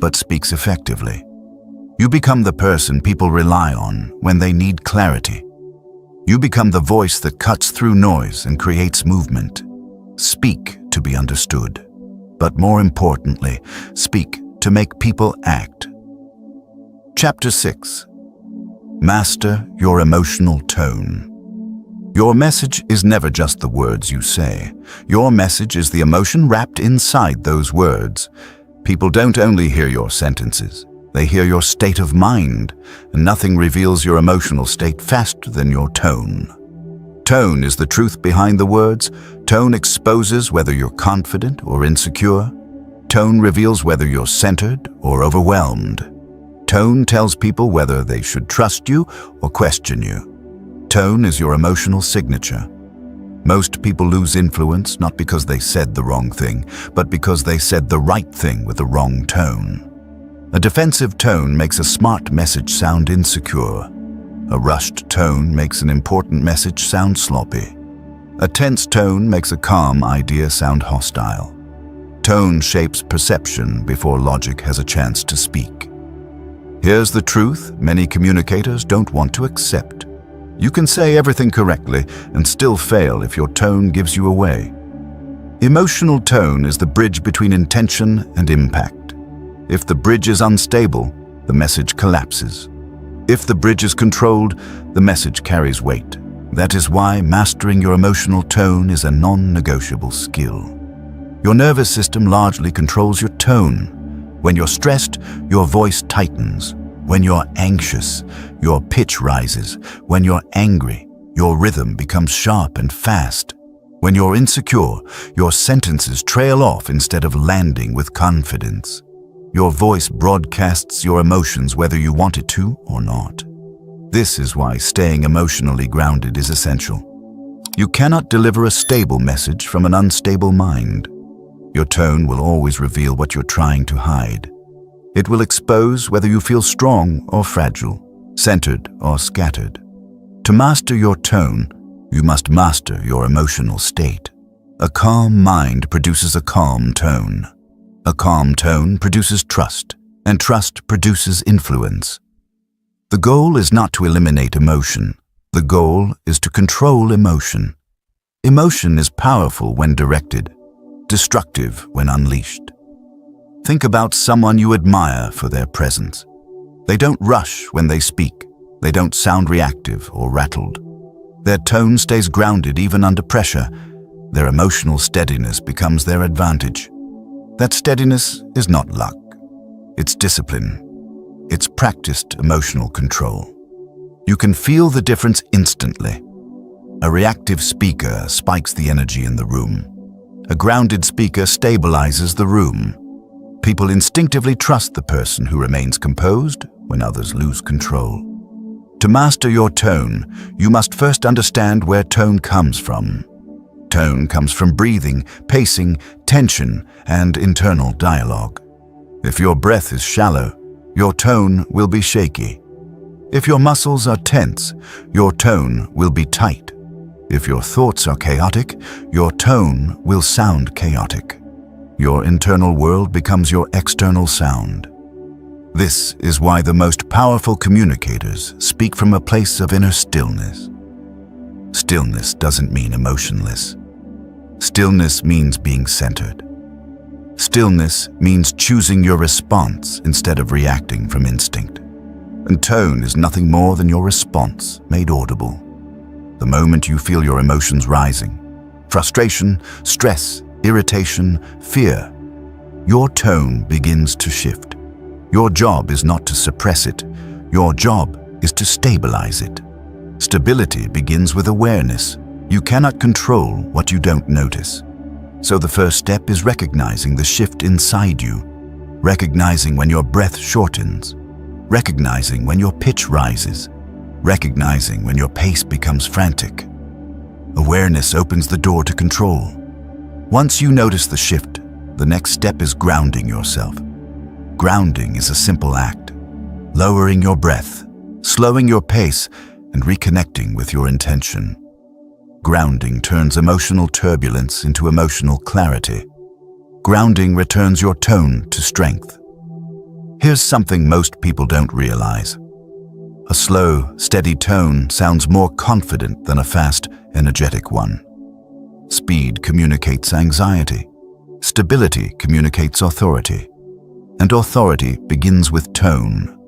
but speaks effectively. You become the person people rely on when they need clarity. You become the voice that cuts through noise and creates movement. Speak to be understood. But more importantly, speak to make people act. Chapter 6. Master your emotional tone. Your message is never just the words you say. Your message is the emotion wrapped inside those words. People don't only hear your sentences. They hear your state of mind, and nothing reveals your emotional state faster than your tone. Tone is the truth behind the words. Tone exposes whether you're confident or insecure. Tone reveals whether you're centered or overwhelmed. Tone tells people whether they should trust you or question you. Tone is your emotional signature. Most people lose influence not because they said the wrong thing, but because they said the right thing with the wrong tone. A defensive tone makes a smart message sound insecure. A rushed tone makes an important message sound sloppy. A tense tone makes a calm idea sound hostile. Tone shapes perception before logic has a chance to speak. Here's the truth many communicators don't want to accept. You can say everything correctly and still fail if your tone gives you away. Emotional tone is the bridge between intention and impact. If the bridge is unstable, the message collapses. If the bridge is controlled, the message carries weight. That is why mastering your emotional tone is a non-negotiable skill. Your nervous system largely controls your tone. When you're stressed, your voice tightens. When you're anxious, your pitch rises. When you're angry, your rhythm becomes sharp and fast. When you're insecure, your sentences trail off instead of landing with confidence. Your voice broadcasts your emotions whether you want it to or not. This is why staying emotionally grounded is essential. You cannot deliver a stable message from an unstable mind. Your tone will always reveal what you're trying to hide. It will expose whether you feel strong or fragile, centered or scattered. To master your tone, you must master your emotional state. A calm mind produces a calm tone. A calm tone produces trust, and trust produces influence. The goal is not to eliminate emotion. The goal is to control emotion. Emotion is powerful when directed, destructive when unleashed. Think about someone you admire for their presence. They don't rush when they speak. They don't sound reactive or rattled. Their tone stays grounded even under pressure. Their emotional steadiness becomes their advantage. That steadiness is not luck. It's discipline. It's practiced emotional control. You can feel the difference instantly. A reactive speaker spikes the energy in the room. A grounded speaker stabilizes the room. People instinctively trust the person who remains composed when others lose control. To master your tone, you must first understand where tone comes from. Tone comes from breathing, pacing, tension, and internal dialogue. If your breath is shallow, your tone will be shaky. If your muscles are tense, your tone will be tight. If your thoughts are chaotic, your tone will sound chaotic. Your internal world becomes your external sound. This is why the most powerful communicators speak from a place of inner stillness. Stillness doesn't mean emotionless. Stillness means being centered. Stillness means choosing your response instead of reacting from instinct. And tone is nothing more than your response made audible. The moment you feel your emotions rising, frustration, stress, irritation, fear, your tone begins to shift. Your job is not to suppress it. Your job is to stabilize it. Stability begins with awareness. You cannot control what you don't notice. So the first step is recognizing the shift inside you, recognizing when your breath shortens, recognizing when your pitch rises, recognizing when your pace becomes frantic. Awareness opens the door to control. Once you notice the shift, the next step is grounding yourself. Grounding is a simple act, lowering your breath, slowing your pace, and reconnecting with your intention. Grounding turns emotional turbulence into emotional clarity. Grounding returns your tone to strength. Here's something most people don't realize. A slow, steady tone sounds more confident than a fast, energetic one. Speed communicates anxiety. Stability communicates authority. And authority begins with tone.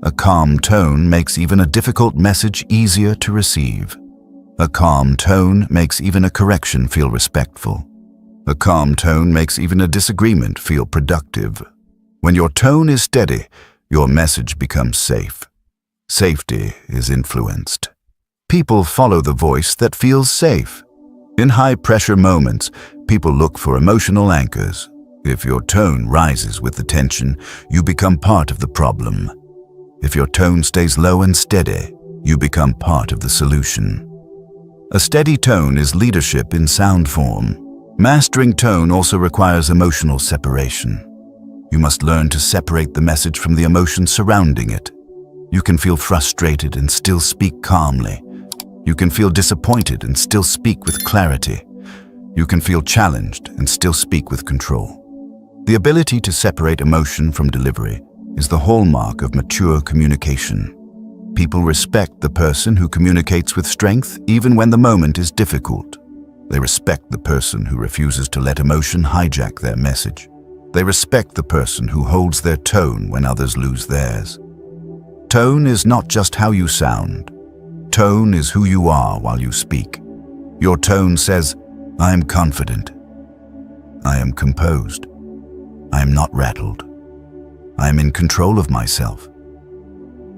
A calm tone makes even a difficult message easier to receive. A calm tone makes even a correction feel respectful. A calm tone makes even a disagreement feel productive. When your tone is steady, your message becomes safe. Safety is influenced. People follow the voice that feels safe. In high-pressure moments, people look for emotional anchors. If your tone rises with the tension, you become part of the problem. If your tone stays low and steady, you become part of the solution. A steady tone is leadership in sound form. Mastering tone also requires emotional separation. You must learn to separate the message from the emotions surrounding it. You can feel frustrated and still speak calmly. You can feel disappointed and still speak with clarity. You can feel challenged and still speak with control. The ability to separate emotion from delivery is the hallmark of mature communication. People respect the person who communicates with strength even when the moment is difficult. They respect the person who refuses to let emotion hijack their message. They respect the person who holds their tone when others lose theirs. Tone is not just how you sound. Tone is who you are while you speak. Your tone says, I am confident. I am composed. I am not rattled. I am in control of myself.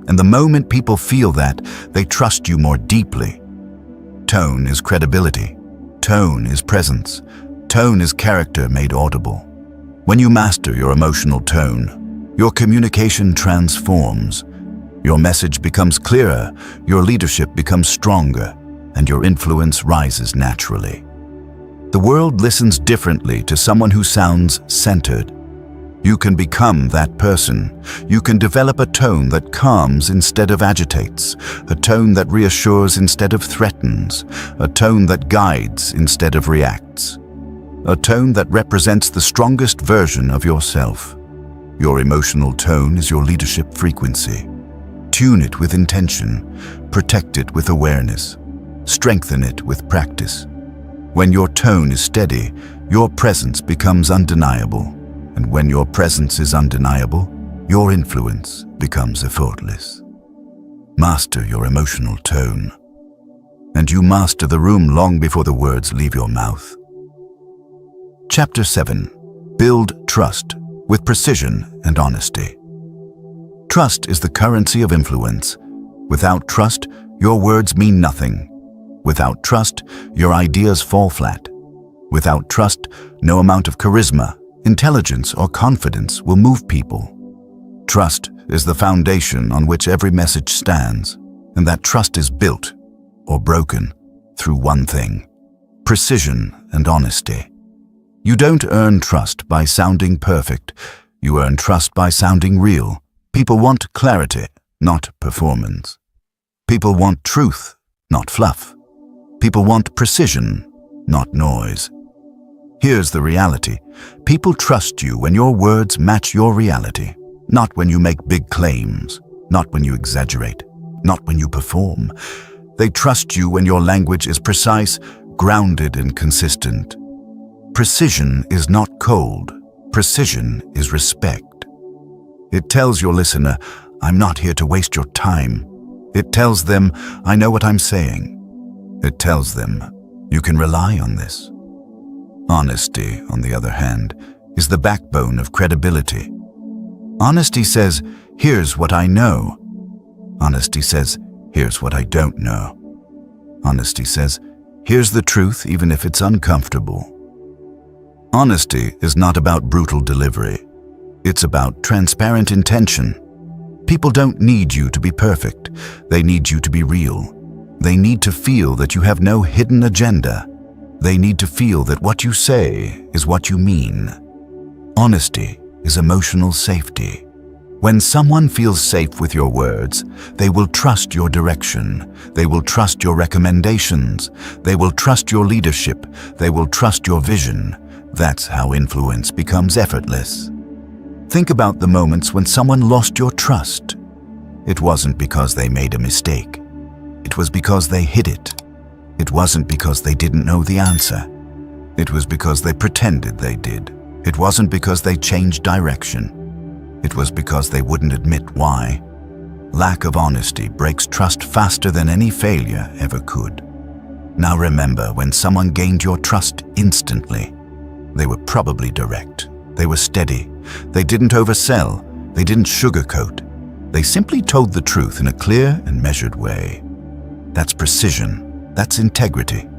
And the moment people feel that, they trust you more deeply. Tone is credibility. Tone is presence. Tone is character made audible. When you master your emotional tone, your communication transforms. Your message becomes clearer, your leadership becomes stronger, and your influence rises naturally. The world listens differently to someone who sounds centered. You can become that person. You can develop a tone that calms instead of agitates, a tone that reassures instead of threatens, a tone that guides instead of reacts, a tone that represents the strongest version of yourself. Your emotional tone is your leadership frequency. Tune it with intention, protect it with awareness, strengthen it with practice. When your tone is steady, your presence becomes undeniable. And when your presence is undeniable, your influence becomes effortless. Master your emotional tone, and you master the room long before the words leave your mouth. Chapter 7. Build trust with precision and honesty. Trust is the currency of influence. Without trust, your words mean nothing. Without trust, your ideas fall flat. Without trust, no amount of charisma, intelligence, or confidence will move people. Trust is the foundation on which every message stands, and that trust is built or broken through one thing: precision and honesty. You don't earn trust by sounding perfect. You earn trust by sounding real. People want clarity, not performance. People want truth, not fluff. People want precision, not noise. Here's the reality. People trust you when your words match your reality, not when you make big claims, not when you exaggerate, not when you perform. They trust you when your language is precise, grounded, and consistent. Precision is not cold. Precision is respect. It tells your listener, I'm not here to waste your time. It tells them, I know what I'm saying. It tells them, you can rely on this. Honesty, on the other hand, is the backbone of credibility. Honesty says, here's what I know. Honesty says, here's what I don't know. Honesty says, here's the truth even if it's uncomfortable. Honesty is not about brutal delivery. It's about transparent intention. People don't need you to be perfect. They need you to be real. They need to feel that you have no hidden agenda. They need to feel that what you say is what you mean. Honesty is emotional safety. When someone feels safe with your words, they will trust your direction. They will trust your recommendations. They will trust your leadership. They will trust your vision. That's how influence becomes effortless. Think about the moments when someone lost your trust. It wasn't because they made a mistake. It was because they hid it. It wasn't because they didn't know the answer. It was because they pretended they did. It wasn't because they changed direction. It was because they wouldn't admit why. Lack of honesty breaks trust faster than any failure ever could. Now remember, when someone gained your trust instantly, they were probably direct. They were steady. They didn't oversell. They didn't sugarcoat. They simply told the truth in a clear and measured way. That's precision. That's integrity.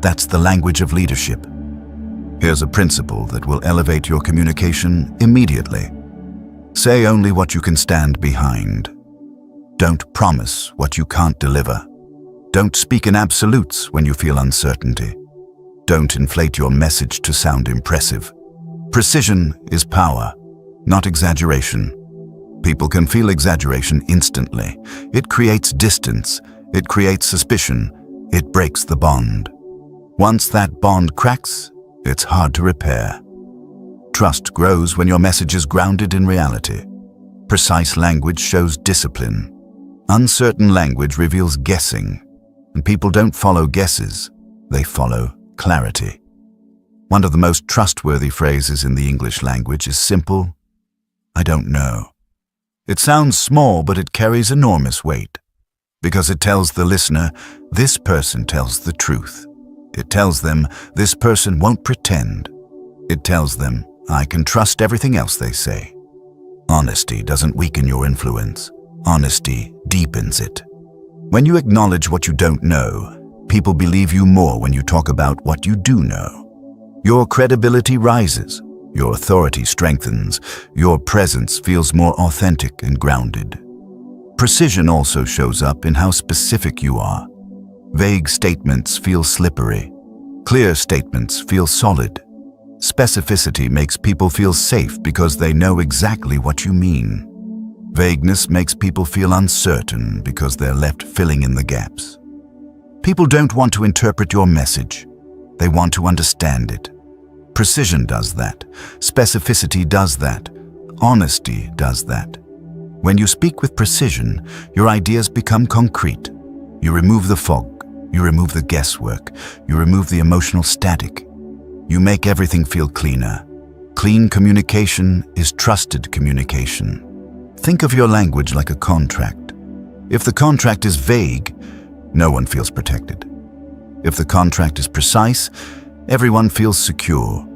That's the language of leadership. Here's a principle that will elevate your communication immediately. Say only what you can stand behind. Don't promise what you can't deliver. Don't speak in absolutes when you feel uncertainty. Don't inflate your message to sound impressive. Precision is power, not exaggeration. People can feel exaggeration instantly. It creates distance. It creates suspicion. It breaks the bond. Once that bond cracks, it's hard to repair. Trust grows when your message is grounded in reality. Precise language shows discipline. Uncertain language reveals guessing, and people don't follow guesses, they follow clarity. One of the most trustworthy phrases in the English language is simple, I don't know. It sounds small, but it carries enormous weight, because it tells the listener, this person tells the truth. It tells them, this person won't pretend. It tells them, I can trust everything else they say. Honesty doesn't weaken your influence. Honesty deepens it. When you acknowledge what you don't know, people believe you more when you talk about what you do know. Your credibility rises. Your authority strengthens. Your presence feels more authentic and grounded. Precision also shows up in how specific you are. Vague statements feel slippery. Clear statements feel solid. Specificity makes people feel safe because they know exactly what you mean. Vagueness makes people feel uncertain because they're left filling in the gaps. People don't want to interpret your message. They want to understand it. Precision does that. Specificity does that. Honesty does that. When you speak with precision, your ideas become concrete. You remove the fog. You remove the guesswork. You remove the emotional static. You make everything feel cleaner. Clean communication is trusted communication. Think of your language like a contract. If the contract is vague, no one feels protected. If the contract is precise, everyone feels secure.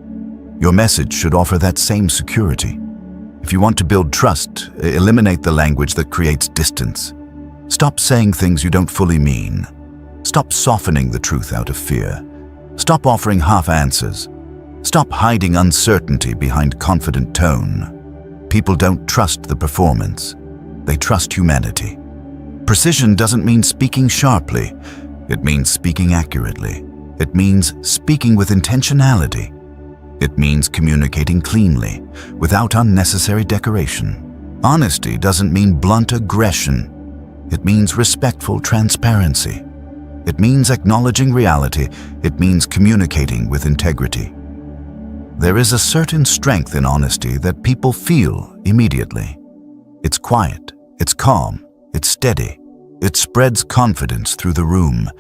Your message should offer that same security. If you want to build trust, eliminate the language that creates distance. Stop saying things you don't fully mean. Stop softening the truth out of fear. Stop offering half answers. Stop hiding uncertainty behind confident tone. People don't trust the performance. They trust humanity. Precision doesn't mean speaking sharply. It means speaking accurately. It means speaking with intentionality. It means communicating cleanly, without unnecessary decoration. Honesty doesn't mean blunt aggression. It means respectful transparency. It means acknowledging reality. It means communicating with integrity. There is a certain strength in honesty that people feel immediately. It's quiet, it's calm, it's steady. It spreads confidence through the room.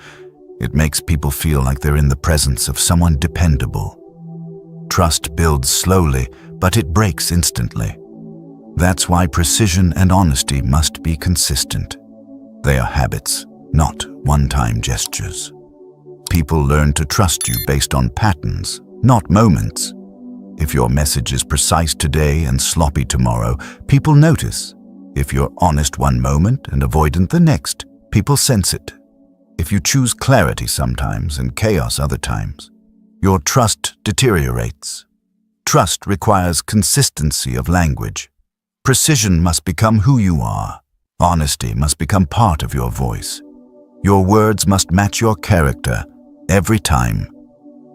It makes people feel like they're in the presence of someone dependable. Trust builds slowly, but it breaks instantly. That's why precision and honesty must be consistent. They are habits, not one-time gestures. People learn to trust you based on patterns, not moments. If your message is precise today and sloppy tomorrow, people notice. If you're honest one moment and avoidant the next, people sense it. If you choose clarity sometimes and chaos other times, your trust deteriorates. Trust requires consistency of language. Precision must become who you are. Honesty must become part of your voice. Your words must match your character every time.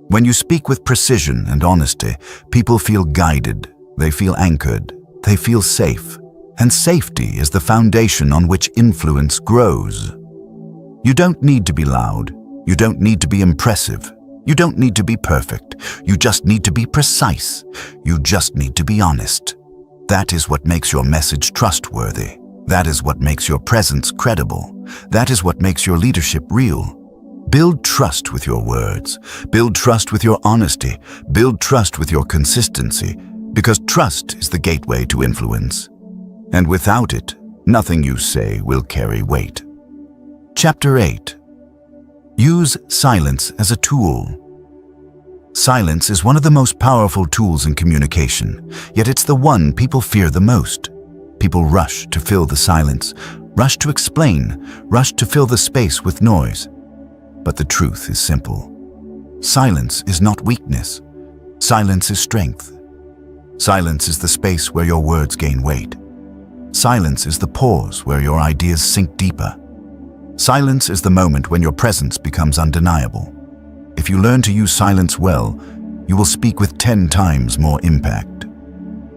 When you speak with precision and honesty, people feel guided, they feel anchored, they feel safe. And safety is the foundation on which influence grows. You don't need to be loud. You don't need to be impressive. You don't need to be perfect. You just need to be precise. You just need to be honest. That is what makes your message trustworthy. That is what makes your presence credible. That is what makes your leadership real. Build trust with your words. Build trust with your honesty. Build trust with your consistency, because trust is the gateway to influence. And without it, nothing you say will carry weight. Chapter 8. Use silence as a tool. Silence is one of the most powerful tools in communication, yet it's the one people fear the most. People rush to fill the silence, rush to explain, rush to fill the space with noise. But the truth is simple. Silence is not weakness. Silence is strength. Silence is the space where your words gain weight. Silence is the pause where your ideas sink deeper. Silence is the moment when your presence becomes undeniable. If you learn to use silence well, you will speak with 10 times more impact.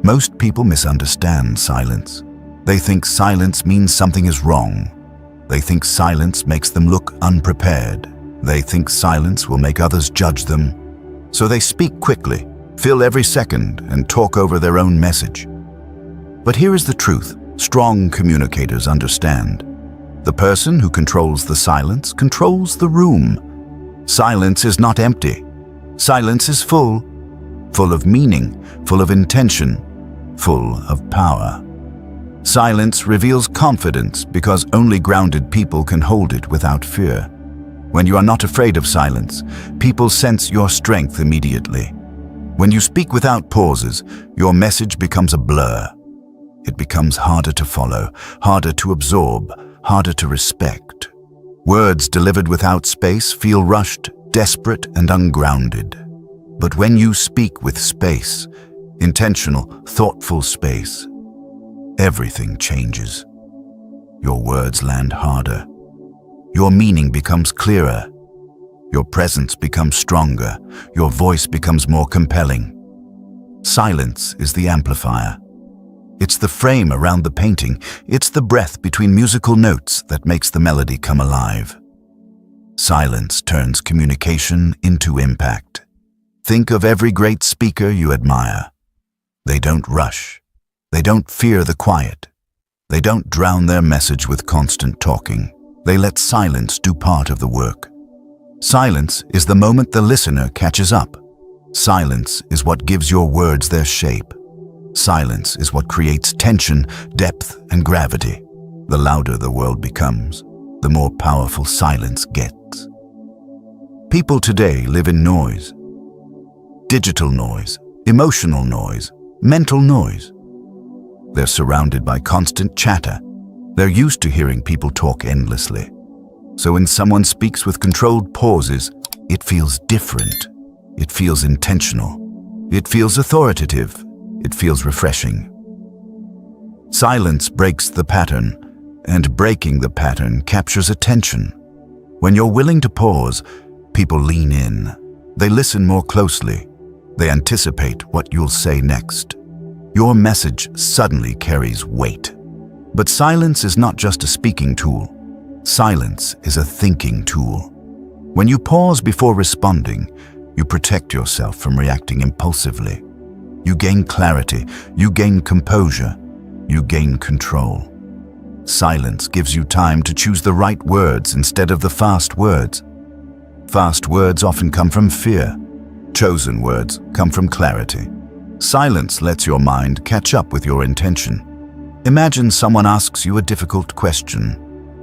Most people misunderstand silence. They think silence means something is wrong. They think silence makes them look unprepared. They think silence will make others judge them. So they speak quickly, fill every second, and talk over their own message. But here is the truth. Strong communicators understand. The person who controls the silence controls the room. Silence is not empty. Silence is full of meaning, full of intention, full of power. Silence reveals confidence because only grounded people can hold it without fear. When you are not afraid of silence, people sense your strength immediately. When you speak without pauses, your message becomes a blur. It becomes harder to follow, harder to absorb, harder to respect. Words delivered without space feel rushed, desperate, and ungrounded. But when you speak with space, intentional, thoughtful space, everything changes. Your words land harder. Your meaning becomes clearer. Your presence becomes stronger. Your voice becomes more compelling. Silence is the amplifier. It's the frame around the painting. It's the breath between musical notes that makes the melody come alive. Silence turns communication into impact. Think of every great speaker you admire. They don't rush. They don't fear the quiet. They don't drown their message with constant talking. They let silence do part of the work. Silence is the moment the listener catches up. Silence is what gives your words their shape. Silence is what creates tension, depth, and gravity. The louder the world becomes, the more powerful silence gets. People today live in noise. Digital noise, emotional noise, mental noise. They're surrounded by constant chatter. They're used to hearing people talk endlessly. So when someone speaks with controlled pauses, it feels different. It feels intentional. It feels authoritative. It feels refreshing. Silence breaks the pattern, and breaking the pattern captures attention. When you're willing to pause, people lean in. They listen more closely. They anticipate what you'll say next. Your message suddenly carries weight. But silence is not just a speaking tool. Silence is a thinking tool. When you pause before responding, you protect yourself from reacting impulsively. You gain clarity, you gain composure, you gain control. Silence gives you time to choose the right words instead of the fast words. Fast words often come from fear. Chosen words come from clarity. Silence lets your mind catch up with your intention. Imagine someone asks you a difficult question.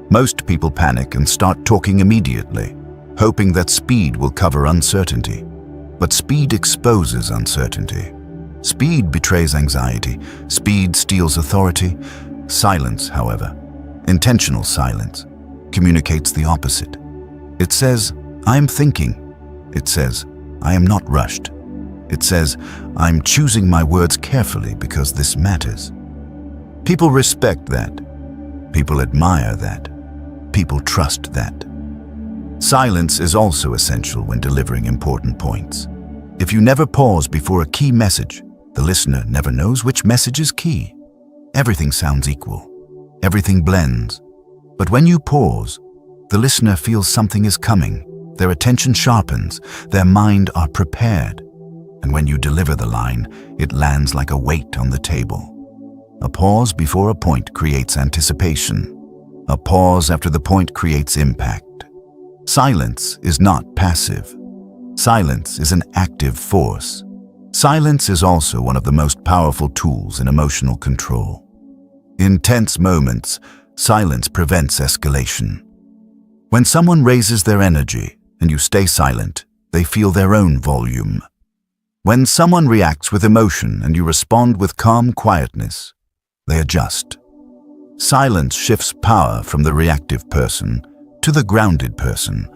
Most people panic and start talking immediately, hoping that speed will cover uncertainty. But speed exposes uncertainty. Speed betrays anxiety. Speed steals authority. Silence, however, intentional silence, communicates the opposite. It says, I am thinking. It says, I am not rushed. It says, I'm choosing my words carefully because this matters. People respect that. People admire that. People trust that. Silence is also essential when delivering important points. If you never pause before a key message, the listener never knows which message is key. Everything sounds equal. Everything blends. But when you pause, the listener feels something is coming. Their attention sharpens. Their mind are prepared. And when you deliver the line, it lands like a weight on the table. A pause before a point creates anticipation. A pause after the point creates impact. Silence is not passive. Silence is an active force. Silence is also one of the most powerful tools in emotional control. In tense moments, silence prevents escalation. When someone raises their energy and you stay silent, they feel their own volume. When someone reacts with emotion and you respond with calm quietness, they adjust. Silence shifts power from the reactive person to the grounded person.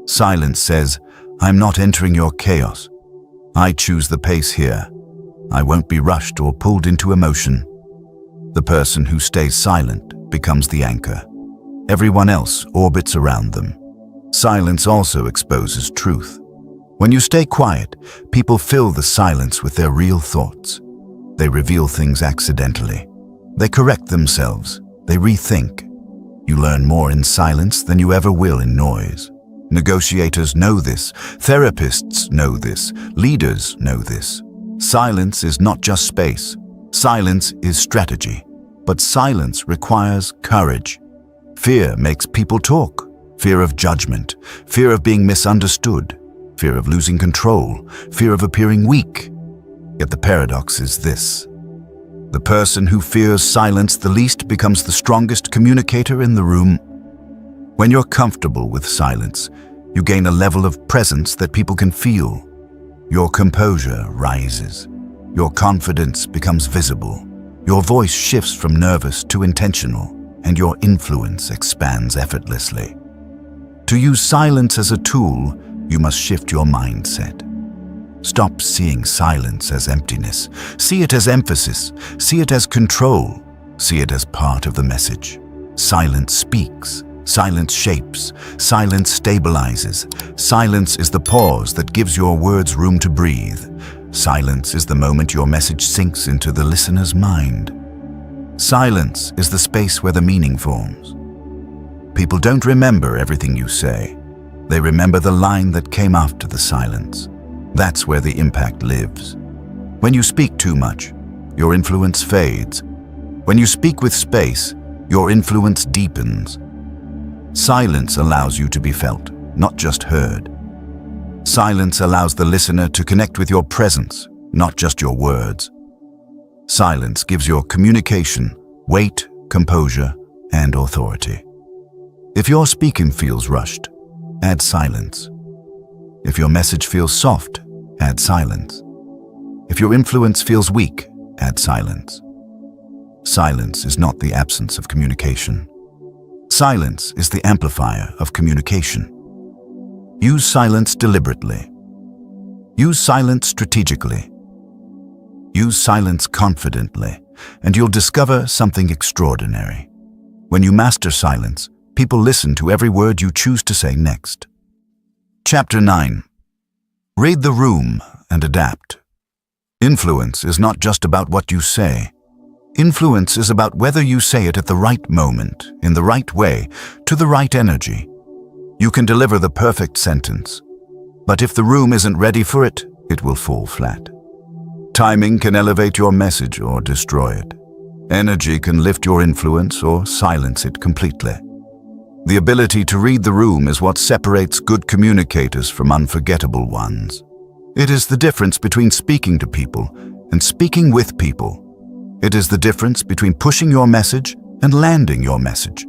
Silence says, I'm not entering your chaos. I choose the pace here. I won't be rushed or pulled into emotion. The person who stays silent becomes the anchor. Everyone else orbits around them. Silence also exposes truth. When you stay quiet, people fill the silence with their real thoughts. They reveal things accidentally. They correct themselves. They rethink. You learn more in silence than you ever will in noise. Negotiators know this. Therapists know this. Leaders know this. Silence is not just space. Silence is strategy. But silence requires courage. Fear makes people talk. Fear of judgment. Fear of being misunderstood. Fear of losing control. Fear of appearing weak. Yet the paradox is this. The person who fears silence the least becomes the strongest communicator in the room. When you're comfortable with silence, you gain a level of presence that people can feel. Your composure rises. Your confidence becomes visible. Your voice shifts from nervous to intentional, and your influence expands effortlessly. To use silence as a tool, you must shift your mindset. Stop seeing silence as emptiness. See it as emphasis. See it as control. See it as part of the message. Silence speaks. Silence shapes. Silence stabilizes. Silence is the pause that gives your words room to breathe. Silence is the moment your message sinks into the listener's mind. Silence is the space where the meaning forms. People don't remember everything you say. They remember the line that came after the silence. That's where the impact lives. When you speak too much, your influence fades. When you speak with space, your influence deepens. Silence allows you to be felt, not just heard. Silence allows the listener to connect with your presence, not just your words. Silence gives your communication weight, composure, and authority. If your speaking feels rushed, add silence. If your message feels soft, add silence. If your influence feels weak, add silence. Silence is not the absence of communication. Silence is the amplifier of communication. Use silence deliberately. Use silence strategically. Use silence confidently, and you'll discover something extraordinary. When you master silence, people listen to every word you choose to say next. Chapter 9. Read the room and adapt. Influence is not just about what you say. Influence is about whether you say it at the right moment, in the right way, to the right energy. You can deliver the perfect sentence, but if the room isn't ready for it, it will fall flat. Timing can elevate your message or destroy it. Energy can lift your influence or silence it completely. The ability to read the room is what separates good communicators from unforgettable ones. It is the difference between speaking to people and speaking with people. It is the difference between pushing your message and landing your message.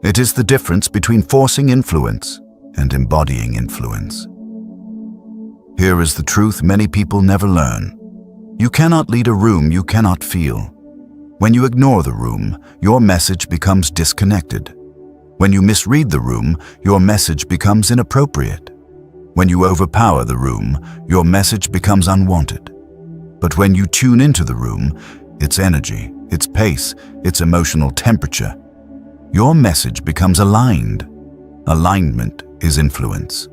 It is the difference between forcing influence and embodying influence. Here is the truth many people never learn. You cannot lead a room you cannot feel. When you ignore the room, your message becomes disconnected. When you misread the room, your message becomes inappropriate. When you overpower the room, your message becomes unwanted. But when you tune into the room, its energy, its pace, its emotional temperature, your message becomes aligned. Alignment is influence.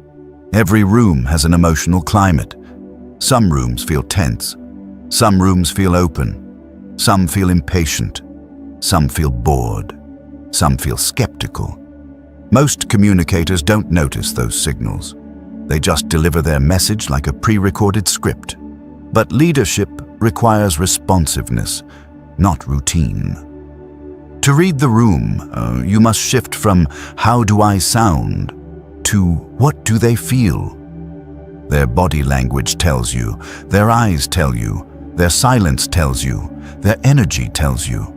Every room has an emotional climate. Some rooms feel tense. Some rooms feel open. Some feel impatient. Some feel bored. Some feel skeptical. Most communicators don't notice those signals. They just deliver their message like a pre-recorded script. But leadership requires responsiveness, not routine. To read the room, you must shift from "how do I sound" to "what do they feel?" Their body language tells you, their eyes tell you, their silence tells you, their energy tells you.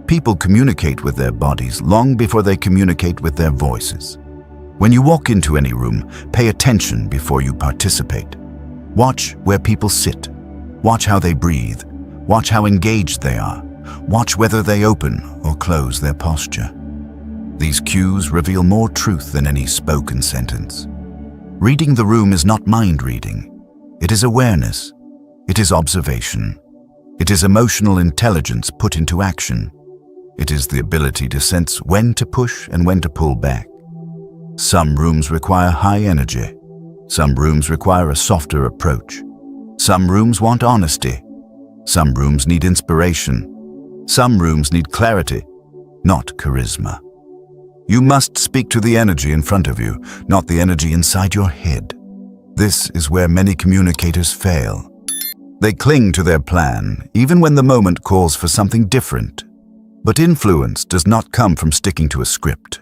People communicate with their bodies long before they communicate with their voices. When you walk into any room, pay attention before you participate. Watch where people sit. Watch how they breathe. Watch how engaged they are. Watch whether they open or close their posture. These cues reveal more truth than any spoken sentence. Reading the room is not mind reading. It is awareness. It is observation. It is emotional intelligence put into action. It is the ability to sense when to push and when to pull back. Some rooms require high energy. Some rooms require a softer approach. Some rooms want honesty. Some rooms need inspiration. Some rooms need clarity, not charisma. You must speak to the energy in front of you, not the energy inside your head. This is where many communicators fail. They cling to their plan, even when the moment calls for something different. But influence does not come from sticking to a script.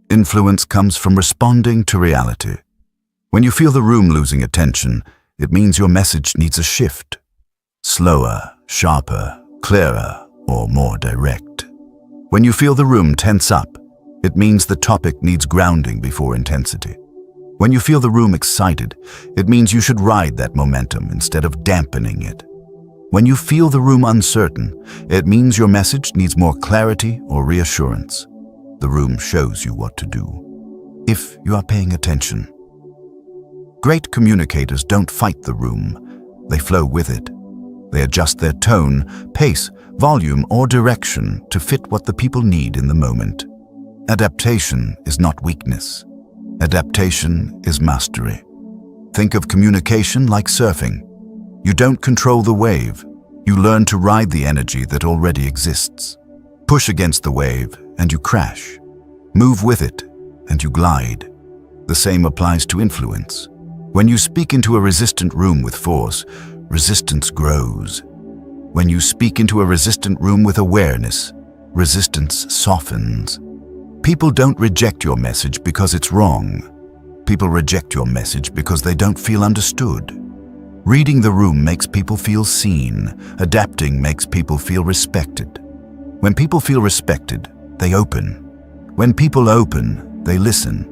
Influence comes from responding to reality. When you feel the room losing attention, it means your message needs a shift. Slower, sharper, clearer, or more direct. When you feel the room tense up, it means the topic needs grounding before intensity. When you feel the room excited, it means you should ride that momentum instead of dampening it. When you feel the room uncertain, it means your message needs more clarity or reassurance. The room shows you what to do, if you are paying attention. Great communicators don't fight the room, they flow with it. They adjust their tone, pace, volume, or direction to fit what the people need in the moment. Adaptation is not weakness. Adaptation is mastery. Think of communication like surfing. You don't control the wave. You learn to ride the energy that already exists. Push against the wave and you crash. Move with it and you glide. The same applies to influence. When you speak into a resistant room with force, resistance grows. When you speak into a resistant room with awareness, resistance softens. People don't reject your message because it's wrong. People reject your message because they don't feel understood. Reading the room makes people feel seen. Adapting makes people feel respected. When people feel respected, they open. When people open, they listen.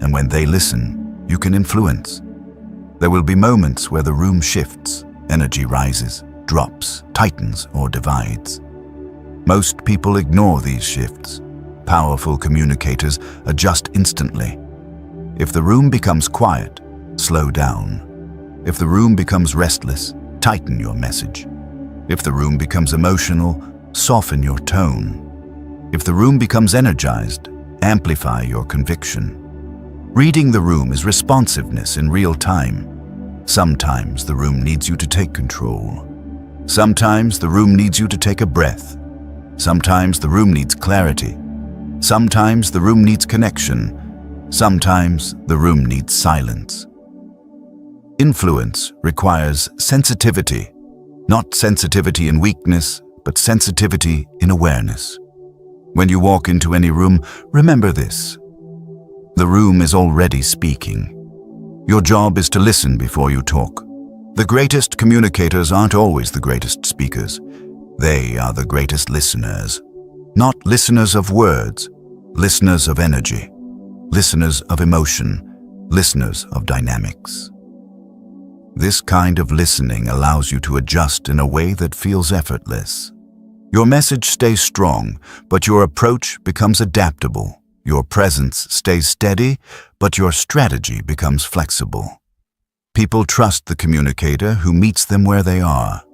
And when they listen, you can influence. There will be moments where the room shifts, energy rises, drops, tightens, or divides. Most people ignore these shifts. Powerful communicators adjust instantly. If the room becomes quiet, slow down. If the room becomes restless, tighten your message. If the room becomes emotional, soften your tone. If the room becomes energized, amplify your conviction. Reading the room is responsiveness in real time. Sometimes the room needs you to take control. Sometimes the room needs you to take a breath. Sometimes the room needs clarity. Sometimes the room needs connection. Sometimes the room needs silence. Influence requires sensitivity, not sensitivity in weakness, but sensitivity in awareness. When you walk into any room, remember this. The room is already speaking. Your job is to listen before you talk. The greatest communicators aren't always the greatest speakers. They are the greatest listeners. Not listeners of words, listeners of energy, listeners of emotion, listeners of dynamics. This kind of listening allows you to adjust in a way that feels effortless. Your message stays strong, but your approach becomes adaptable. Your presence stays steady, but your strategy becomes flexible. People trust the communicator who meets them where they are.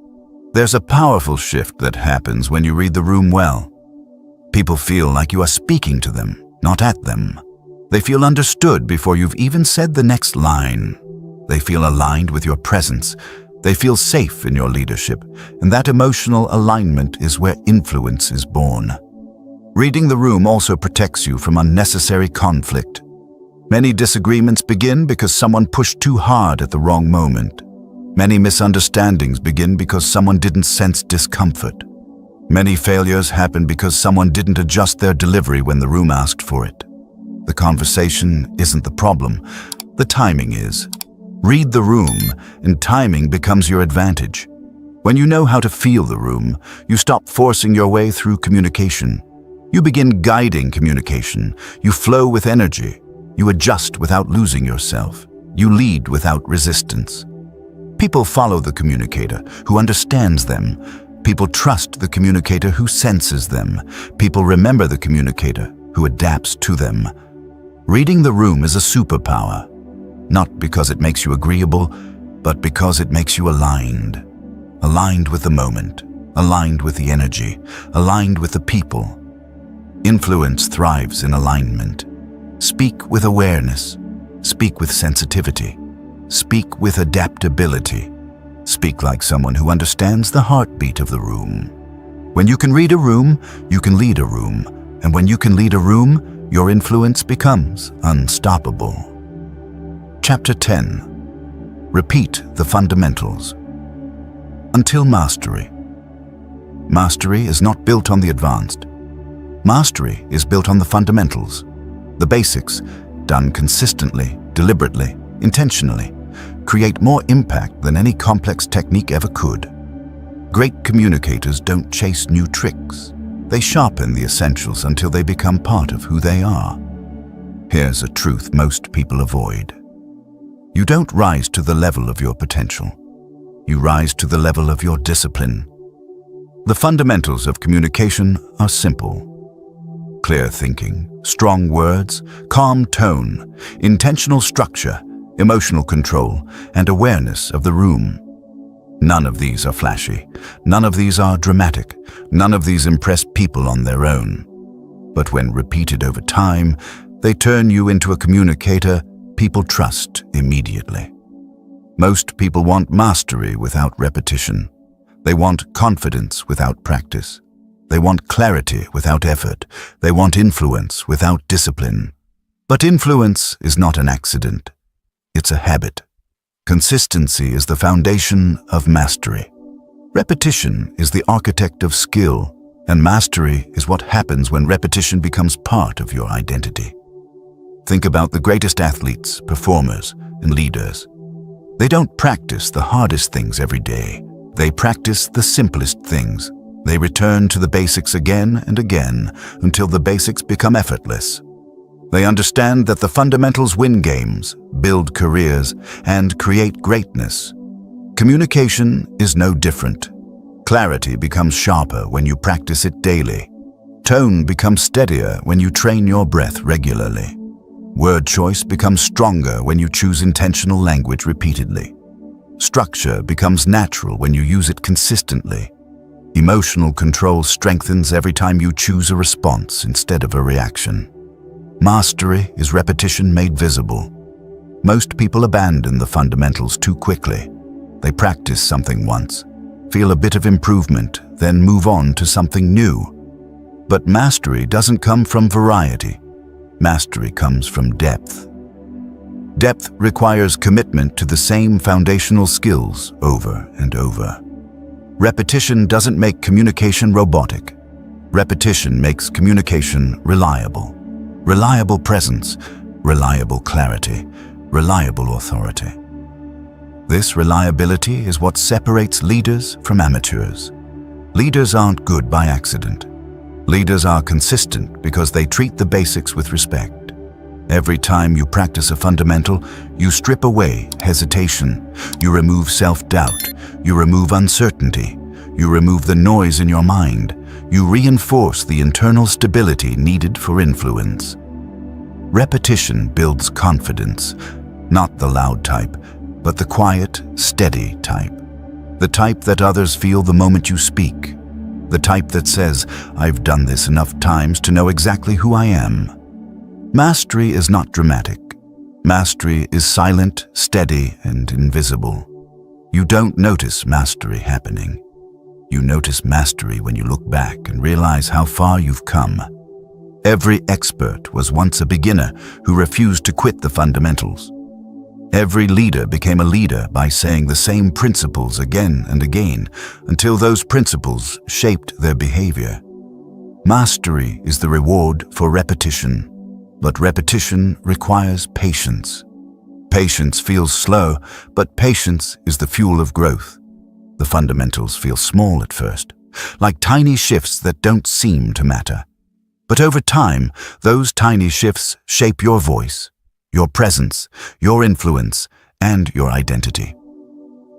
There's a powerful shift that happens when you read the room well. People feel like you are speaking to them, not at them. They feel understood before you've even said the next line. They feel aligned with your presence. They feel safe in your leadership, and that emotional alignment is where influence is born. Reading the room also protects you from unnecessary conflict. Many disagreements begin because someone pushed too hard at the wrong moment. Many misunderstandings begin because someone didn't sense discomfort. Many failures happen because someone didn't adjust their delivery when the room asked for it. The conversation isn't the problem, the timing is. Read the room, and timing becomes your advantage. When you know how to feel the room, you stop forcing your way through communication. You begin guiding communication. You flow with energy. You adjust without losing yourself. You lead without resistance. People follow the communicator who understands them. People trust the communicator who senses them. People remember the communicator who adapts to them. Reading the room is a superpower, not because it makes you agreeable, but because it makes you aligned. Aligned with the moment, aligned with the energy, aligned with the people. Influence thrives in alignment. Speak with awareness. Speak with sensitivity. Speak with adaptability. Speak like someone who understands the heartbeat of the room. When you can read a room, you can lead a room. And when you can lead a room, your influence becomes unstoppable. Chapter 10. Repeat the fundamentals. Until mastery. Mastery is not built on the advanced. Mastery is built on the fundamentals. The basics, done consistently, deliberately, intentionally, create more impact than any complex technique ever could. Great communicators don't chase new tricks. They sharpen the essentials until they become part of who they are. Here's a truth most people avoid. You don't rise to the level of your potential. You rise to the level of your discipline. The fundamentals of communication are simple. Clear thinking, strong words, calm tone, intentional structure, emotional control, and awareness of the room. None of these are flashy. None of these are dramatic. None of these impress people on their own. But when repeated over time, they turn you into a communicator people trust immediately. Most people want mastery without repetition. They want confidence without practice. They want clarity without effort. They want influence without discipline. But influence is not an accident. It's a habit. Consistency is the foundation of mastery. Repetition is the architect of skill, and mastery is what happens when repetition becomes part of your identity. Think about the greatest athletes, performers, and leaders. They don't practice the hardest things every day. They practice the simplest things. They return to the basics again and again until the basics become effortless. They understand that the fundamentals win games, build careers, and create greatness. Communication is no different. Clarity becomes sharper when you practice it daily. Tone becomes steadier when you train your breath regularly. Word choice becomes stronger when you choose intentional language repeatedly. Structure becomes natural when you use it consistently. Emotional control strengthens every time you choose a response instead of a reaction. Mastery is repetition made visible. Most people abandon the fundamentals too quickly. They practice something once, feel a bit of improvement, then move on to something new. But mastery doesn't come from variety. Mastery comes from depth. Depth requires commitment to the same foundational skills over and over. Repetition doesn't make communication robotic. Repetition makes communication reliable. Reliable presence, reliable clarity, reliable authority. This reliability is what separates leaders from amateurs. Leaders aren't good by accident. Leaders are consistent because they treat the basics with respect. Every time you practice a fundamental, you strip away hesitation, you remove self-doubt, you remove uncertainty, you remove the noise in your mind, you reinforce the internal stability needed for influence. Repetition builds confidence, not the loud type, but the quiet, steady type. The type that others feel the moment you speak. The type that says, "I've done this enough times to know exactly who I am." Mastery is not dramatic. Mastery is silent, steady, and invisible. You don't notice mastery happening. You notice mastery when you look back and realize how far you've come. Every expert was once a beginner who refused to quit the fundamentals. Every leader became a leader by saying the same principles again and again until those principles shaped their behavior. Mastery is the reward for repetition, but repetition requires patience. Patience feels slow, but patience is the fuel of growth. The fundamentals feel small at first, like tiny shifts that don't seem to matter. But over time, those tiny shifts shape your voice, your presence, your influence, and your identity.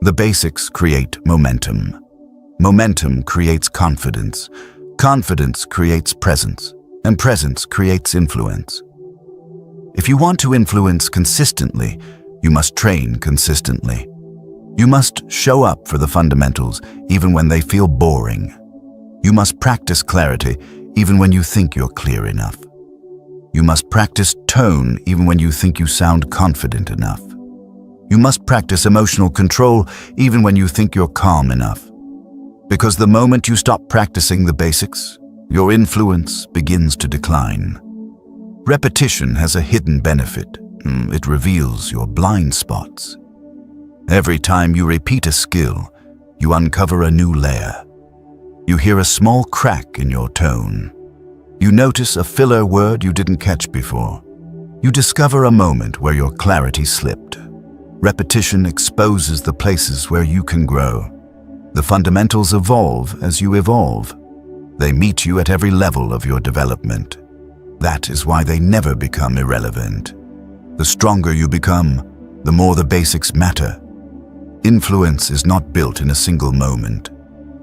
The basics create momentum. Momentum creates confidence. Confidence creates presence, and presence creates influence. If you want to influence consistently, you must train consistently. You must show up for the fundamentals even when they feel boring. You must practice clarity even when you think you're clear enough. You must practice tone even when you think you sound confident enough. You must practice emotional control even when you think you're calm enough. Because the moment you stop practicing the basics, your influence begins to decline. Repetition has a hidden benefit. It reveals your blind spots. Every time you repeat a skill, you uncover a new layer. You hear a small crack in your tone. You notice a filler word you didn't catch before. You discover a moment where your clarity slipped. Repetition exposes the places where you can grow. The fundamentals evolve as you evolve. They meet you at every level of your development. That is why they never become irrelevant. The stronger you become, the more the basics matter. Influence is not built in a single moment.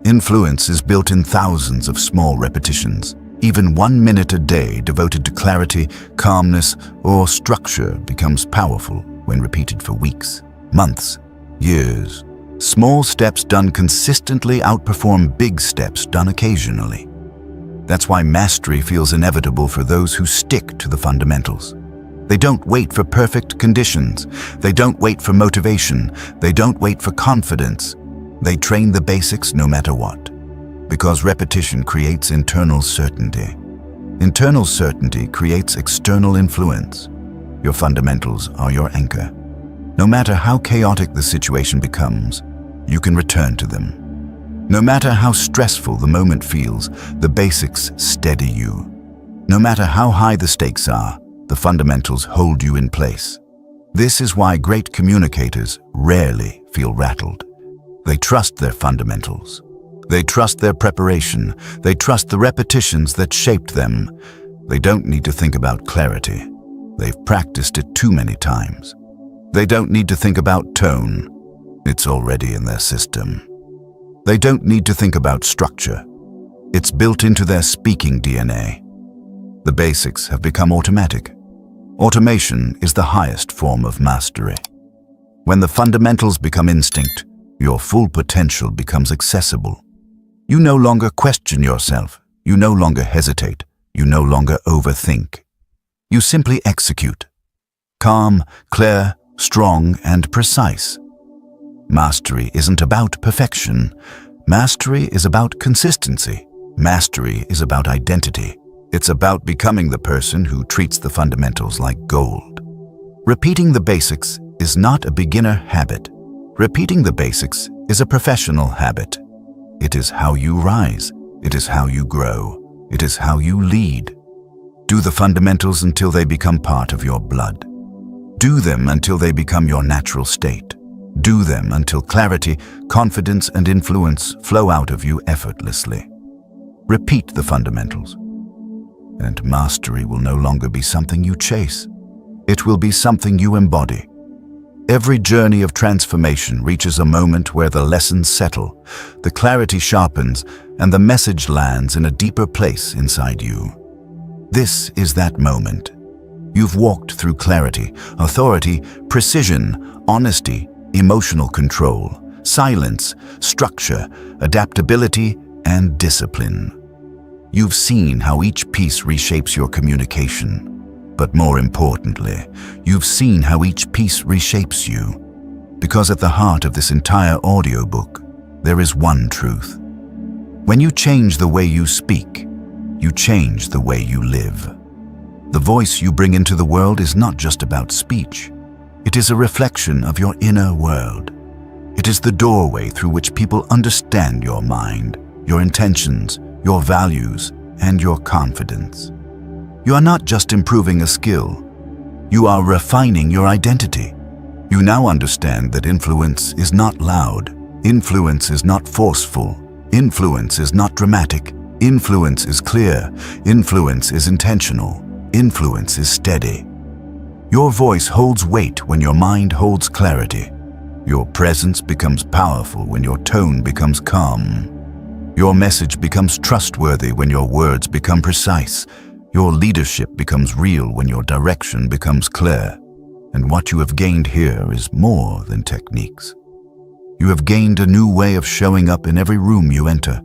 Influence is built in thousands of small repetitions. Even 1 minute a day devoted to clarity, calmness, or structure becomes powerful when repeated for weeks, months, years. Small steps done consistently outperform big steps done occasionally. That's why mastery feels inevitable for those who stick to the fundamentals. They don't wait for perfect conditions. They don't wait for motivation. They don't wait for confidence. They train the basics no matter what. Because repetition creates internal certainty. Internal certainty creates external influence. Your fundamentals are your anchor. No matter how chaotic the situation becomes, you can return to them. No matter how stressful the moment feels, the basics steady you. No matter how high the stakes are, the fundamentals hold you in place. This is why great communicators rarely feel rattled. They trust their fundamentals. They trust their preparation. They trust the repetitions that shaped them. They don't need to think about clarity. They've practiced it too many times. They don't need to think about tone. It's already in their system. They don't need to think about structure. It's built into their speaking DNA. The basics have become automatic. Automation is the highest form of mastery. When the fundamentals become instinct, your full potential becomes accessible. You no longer question yourself. You no longer hesitate. You no longer overthink. You simply execute. Calm, clear, strong, and precise. Mastery isn't about perfection. Mastery is about consistency. Mastery is about identity. It's about becoming the person who treats the fundamentals like gold. Repeating the basics is not a beginner habit. Repeating the basics is a professional habit. It is how you rise. It is how you grow. It is how you lead. Do the fundamentals until they become part of your blood. Do them until they become your natural state. Do them until clarity, confidence, and influence flow out of you effortlessly. Repeat the fundamentals, and mastery will no longer be something you chase. It will be something you embody. Every journey of transformation reaches a moment where the lessons settle, the clarity sharpens, and the message lands in a deeper place inside you. This is that moment. You've walked through clarity, authority, precision, honesty, emotional control, silence, structure, adaptability, and discipline. You've seen how each piece reshapes your communication. But more importantly, you've seen how each piece reshapes you. Because at the heart of this entire audiobook, there is one truth. When you change the way you speak, you change the way you live. The voice you bring into the world is not just about speech. It is a reflection of your inner world. It is the doorway through which people understand your mind, your intentions, your values, and your confidence. You are not just improving a skill. You are refining your identity. You now understand that influence is not loud. Influence is not forceful. Influence is not dramatic. Influence is clear. Influence is intentional. Influence is steady. Your voice holds weight when your mind holds clarity. Your presence becomes powerful when your tone becomes calm. Your message becomes trustworthy when your words become precise. Your leadership becomes real when your direction becomes clear. And what you have gained here is more than techniques. You have gained a new way of showing up in every room you enter,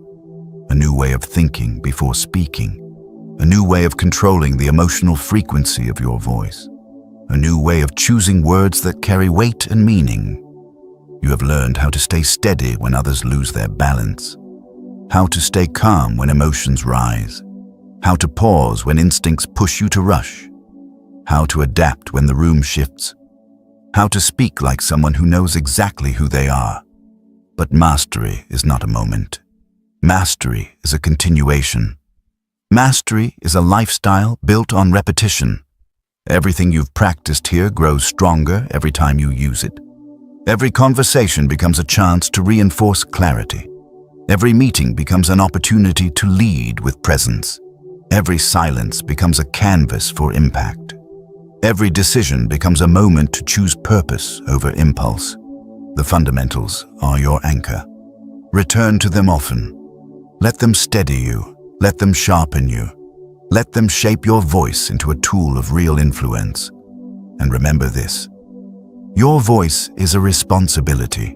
a new way of thinking before speaking, a new way of controlling the emotional frequency of your voice, a new way of choosing words that carry weight and meaning. You have learned how to stay steady when others lose their balance, how to stay calm when emotions rise, how to pause when instincts push you to rush, how to adapt when the room shifts, how to speak like someone who knows exactly who they are. But mastery is not a moment. Mastery is a continuation. Mastery is a lifestyle built on repetition. Everything you've practiced here grows stronger every time you use it. Every conversation becomes a chance to reinforce clarity. Every meeting becomes an opportunity to lead with presence. Every silence becomes a canvas for impact. Every decision becomes a moment to choose purpose over impulse. The fundamentals are your anchor. Return to them often. Let them steady you. Let them sharpen you. Let them shape your voice into a tool of real influence. And remember this: your voice is a responsibility,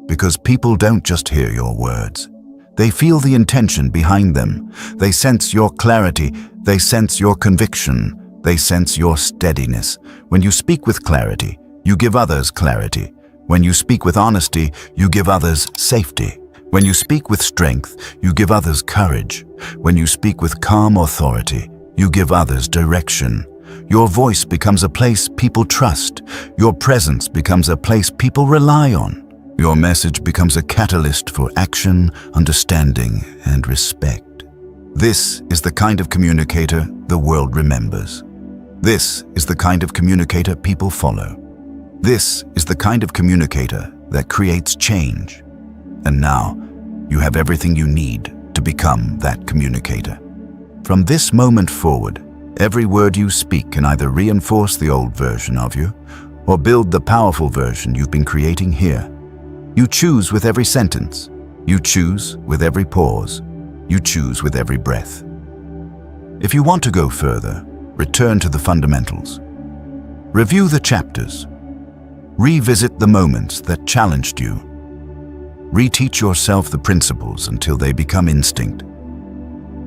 because people don't just hear your words. They feel the intention behind them. They sense your clarity. They sense your conviction. They sense your steadiness. When you speak with clarity, you give others clarity. When you speak with honesty, you give others safety. When you speak with strength, you give others courage. When you speak with calm authority, you give others direction. Your voice becomes a place people trust. Your presence becomes a place people rely on. Your message becomes a catalyst for action, understanding, and respect. This is the kind of communicator the world remembers. This is the kind of communicator people follow. This is the kind of communicator that creates change. And now, you have everything you need to become that communicator. From this moment forward, every word you speak can either reinforce the old version of you or build the powerful version you've been creating here. You choose with every sentence, You choose with every pause. You choose with every breath. If you want to go further, return to the fundamentals. Review the chapters. Revisit the moments that challenged you. Reteach yourself the principles until they become instinct.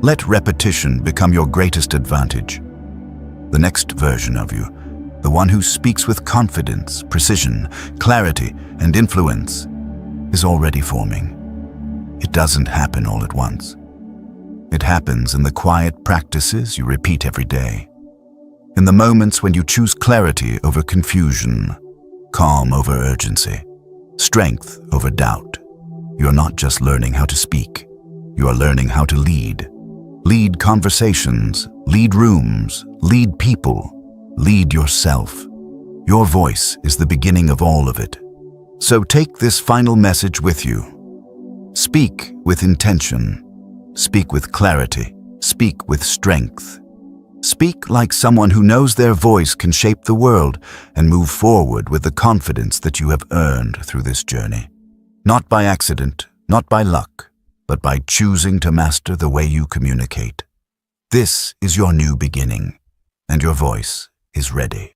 Let repetition become your greatest advantage. The next version of you, the one who speaks with confidence, precision, clarity, and influence, is already forming. It doesn't happen all at once. It happens in the quiet practices you repeat every day. In the moments when you choose clarity over confusion, calm over urgency, strength over doubt. You're not just learning how to speak. You are learning how to lead. Lead conversations, lead rooms, lead people, lead yourself. Your voice is the beginning of all of it. So take this final message with you. Speak with intention. Speak with clarity. Speak with strength. Speak like someone who knows their voice can shape the world and move forward with the confidence that you have earned through this journey. Not by accident, not by luck, but by choosing to master the way you communicate. This is your new beginning, and your voice is ready.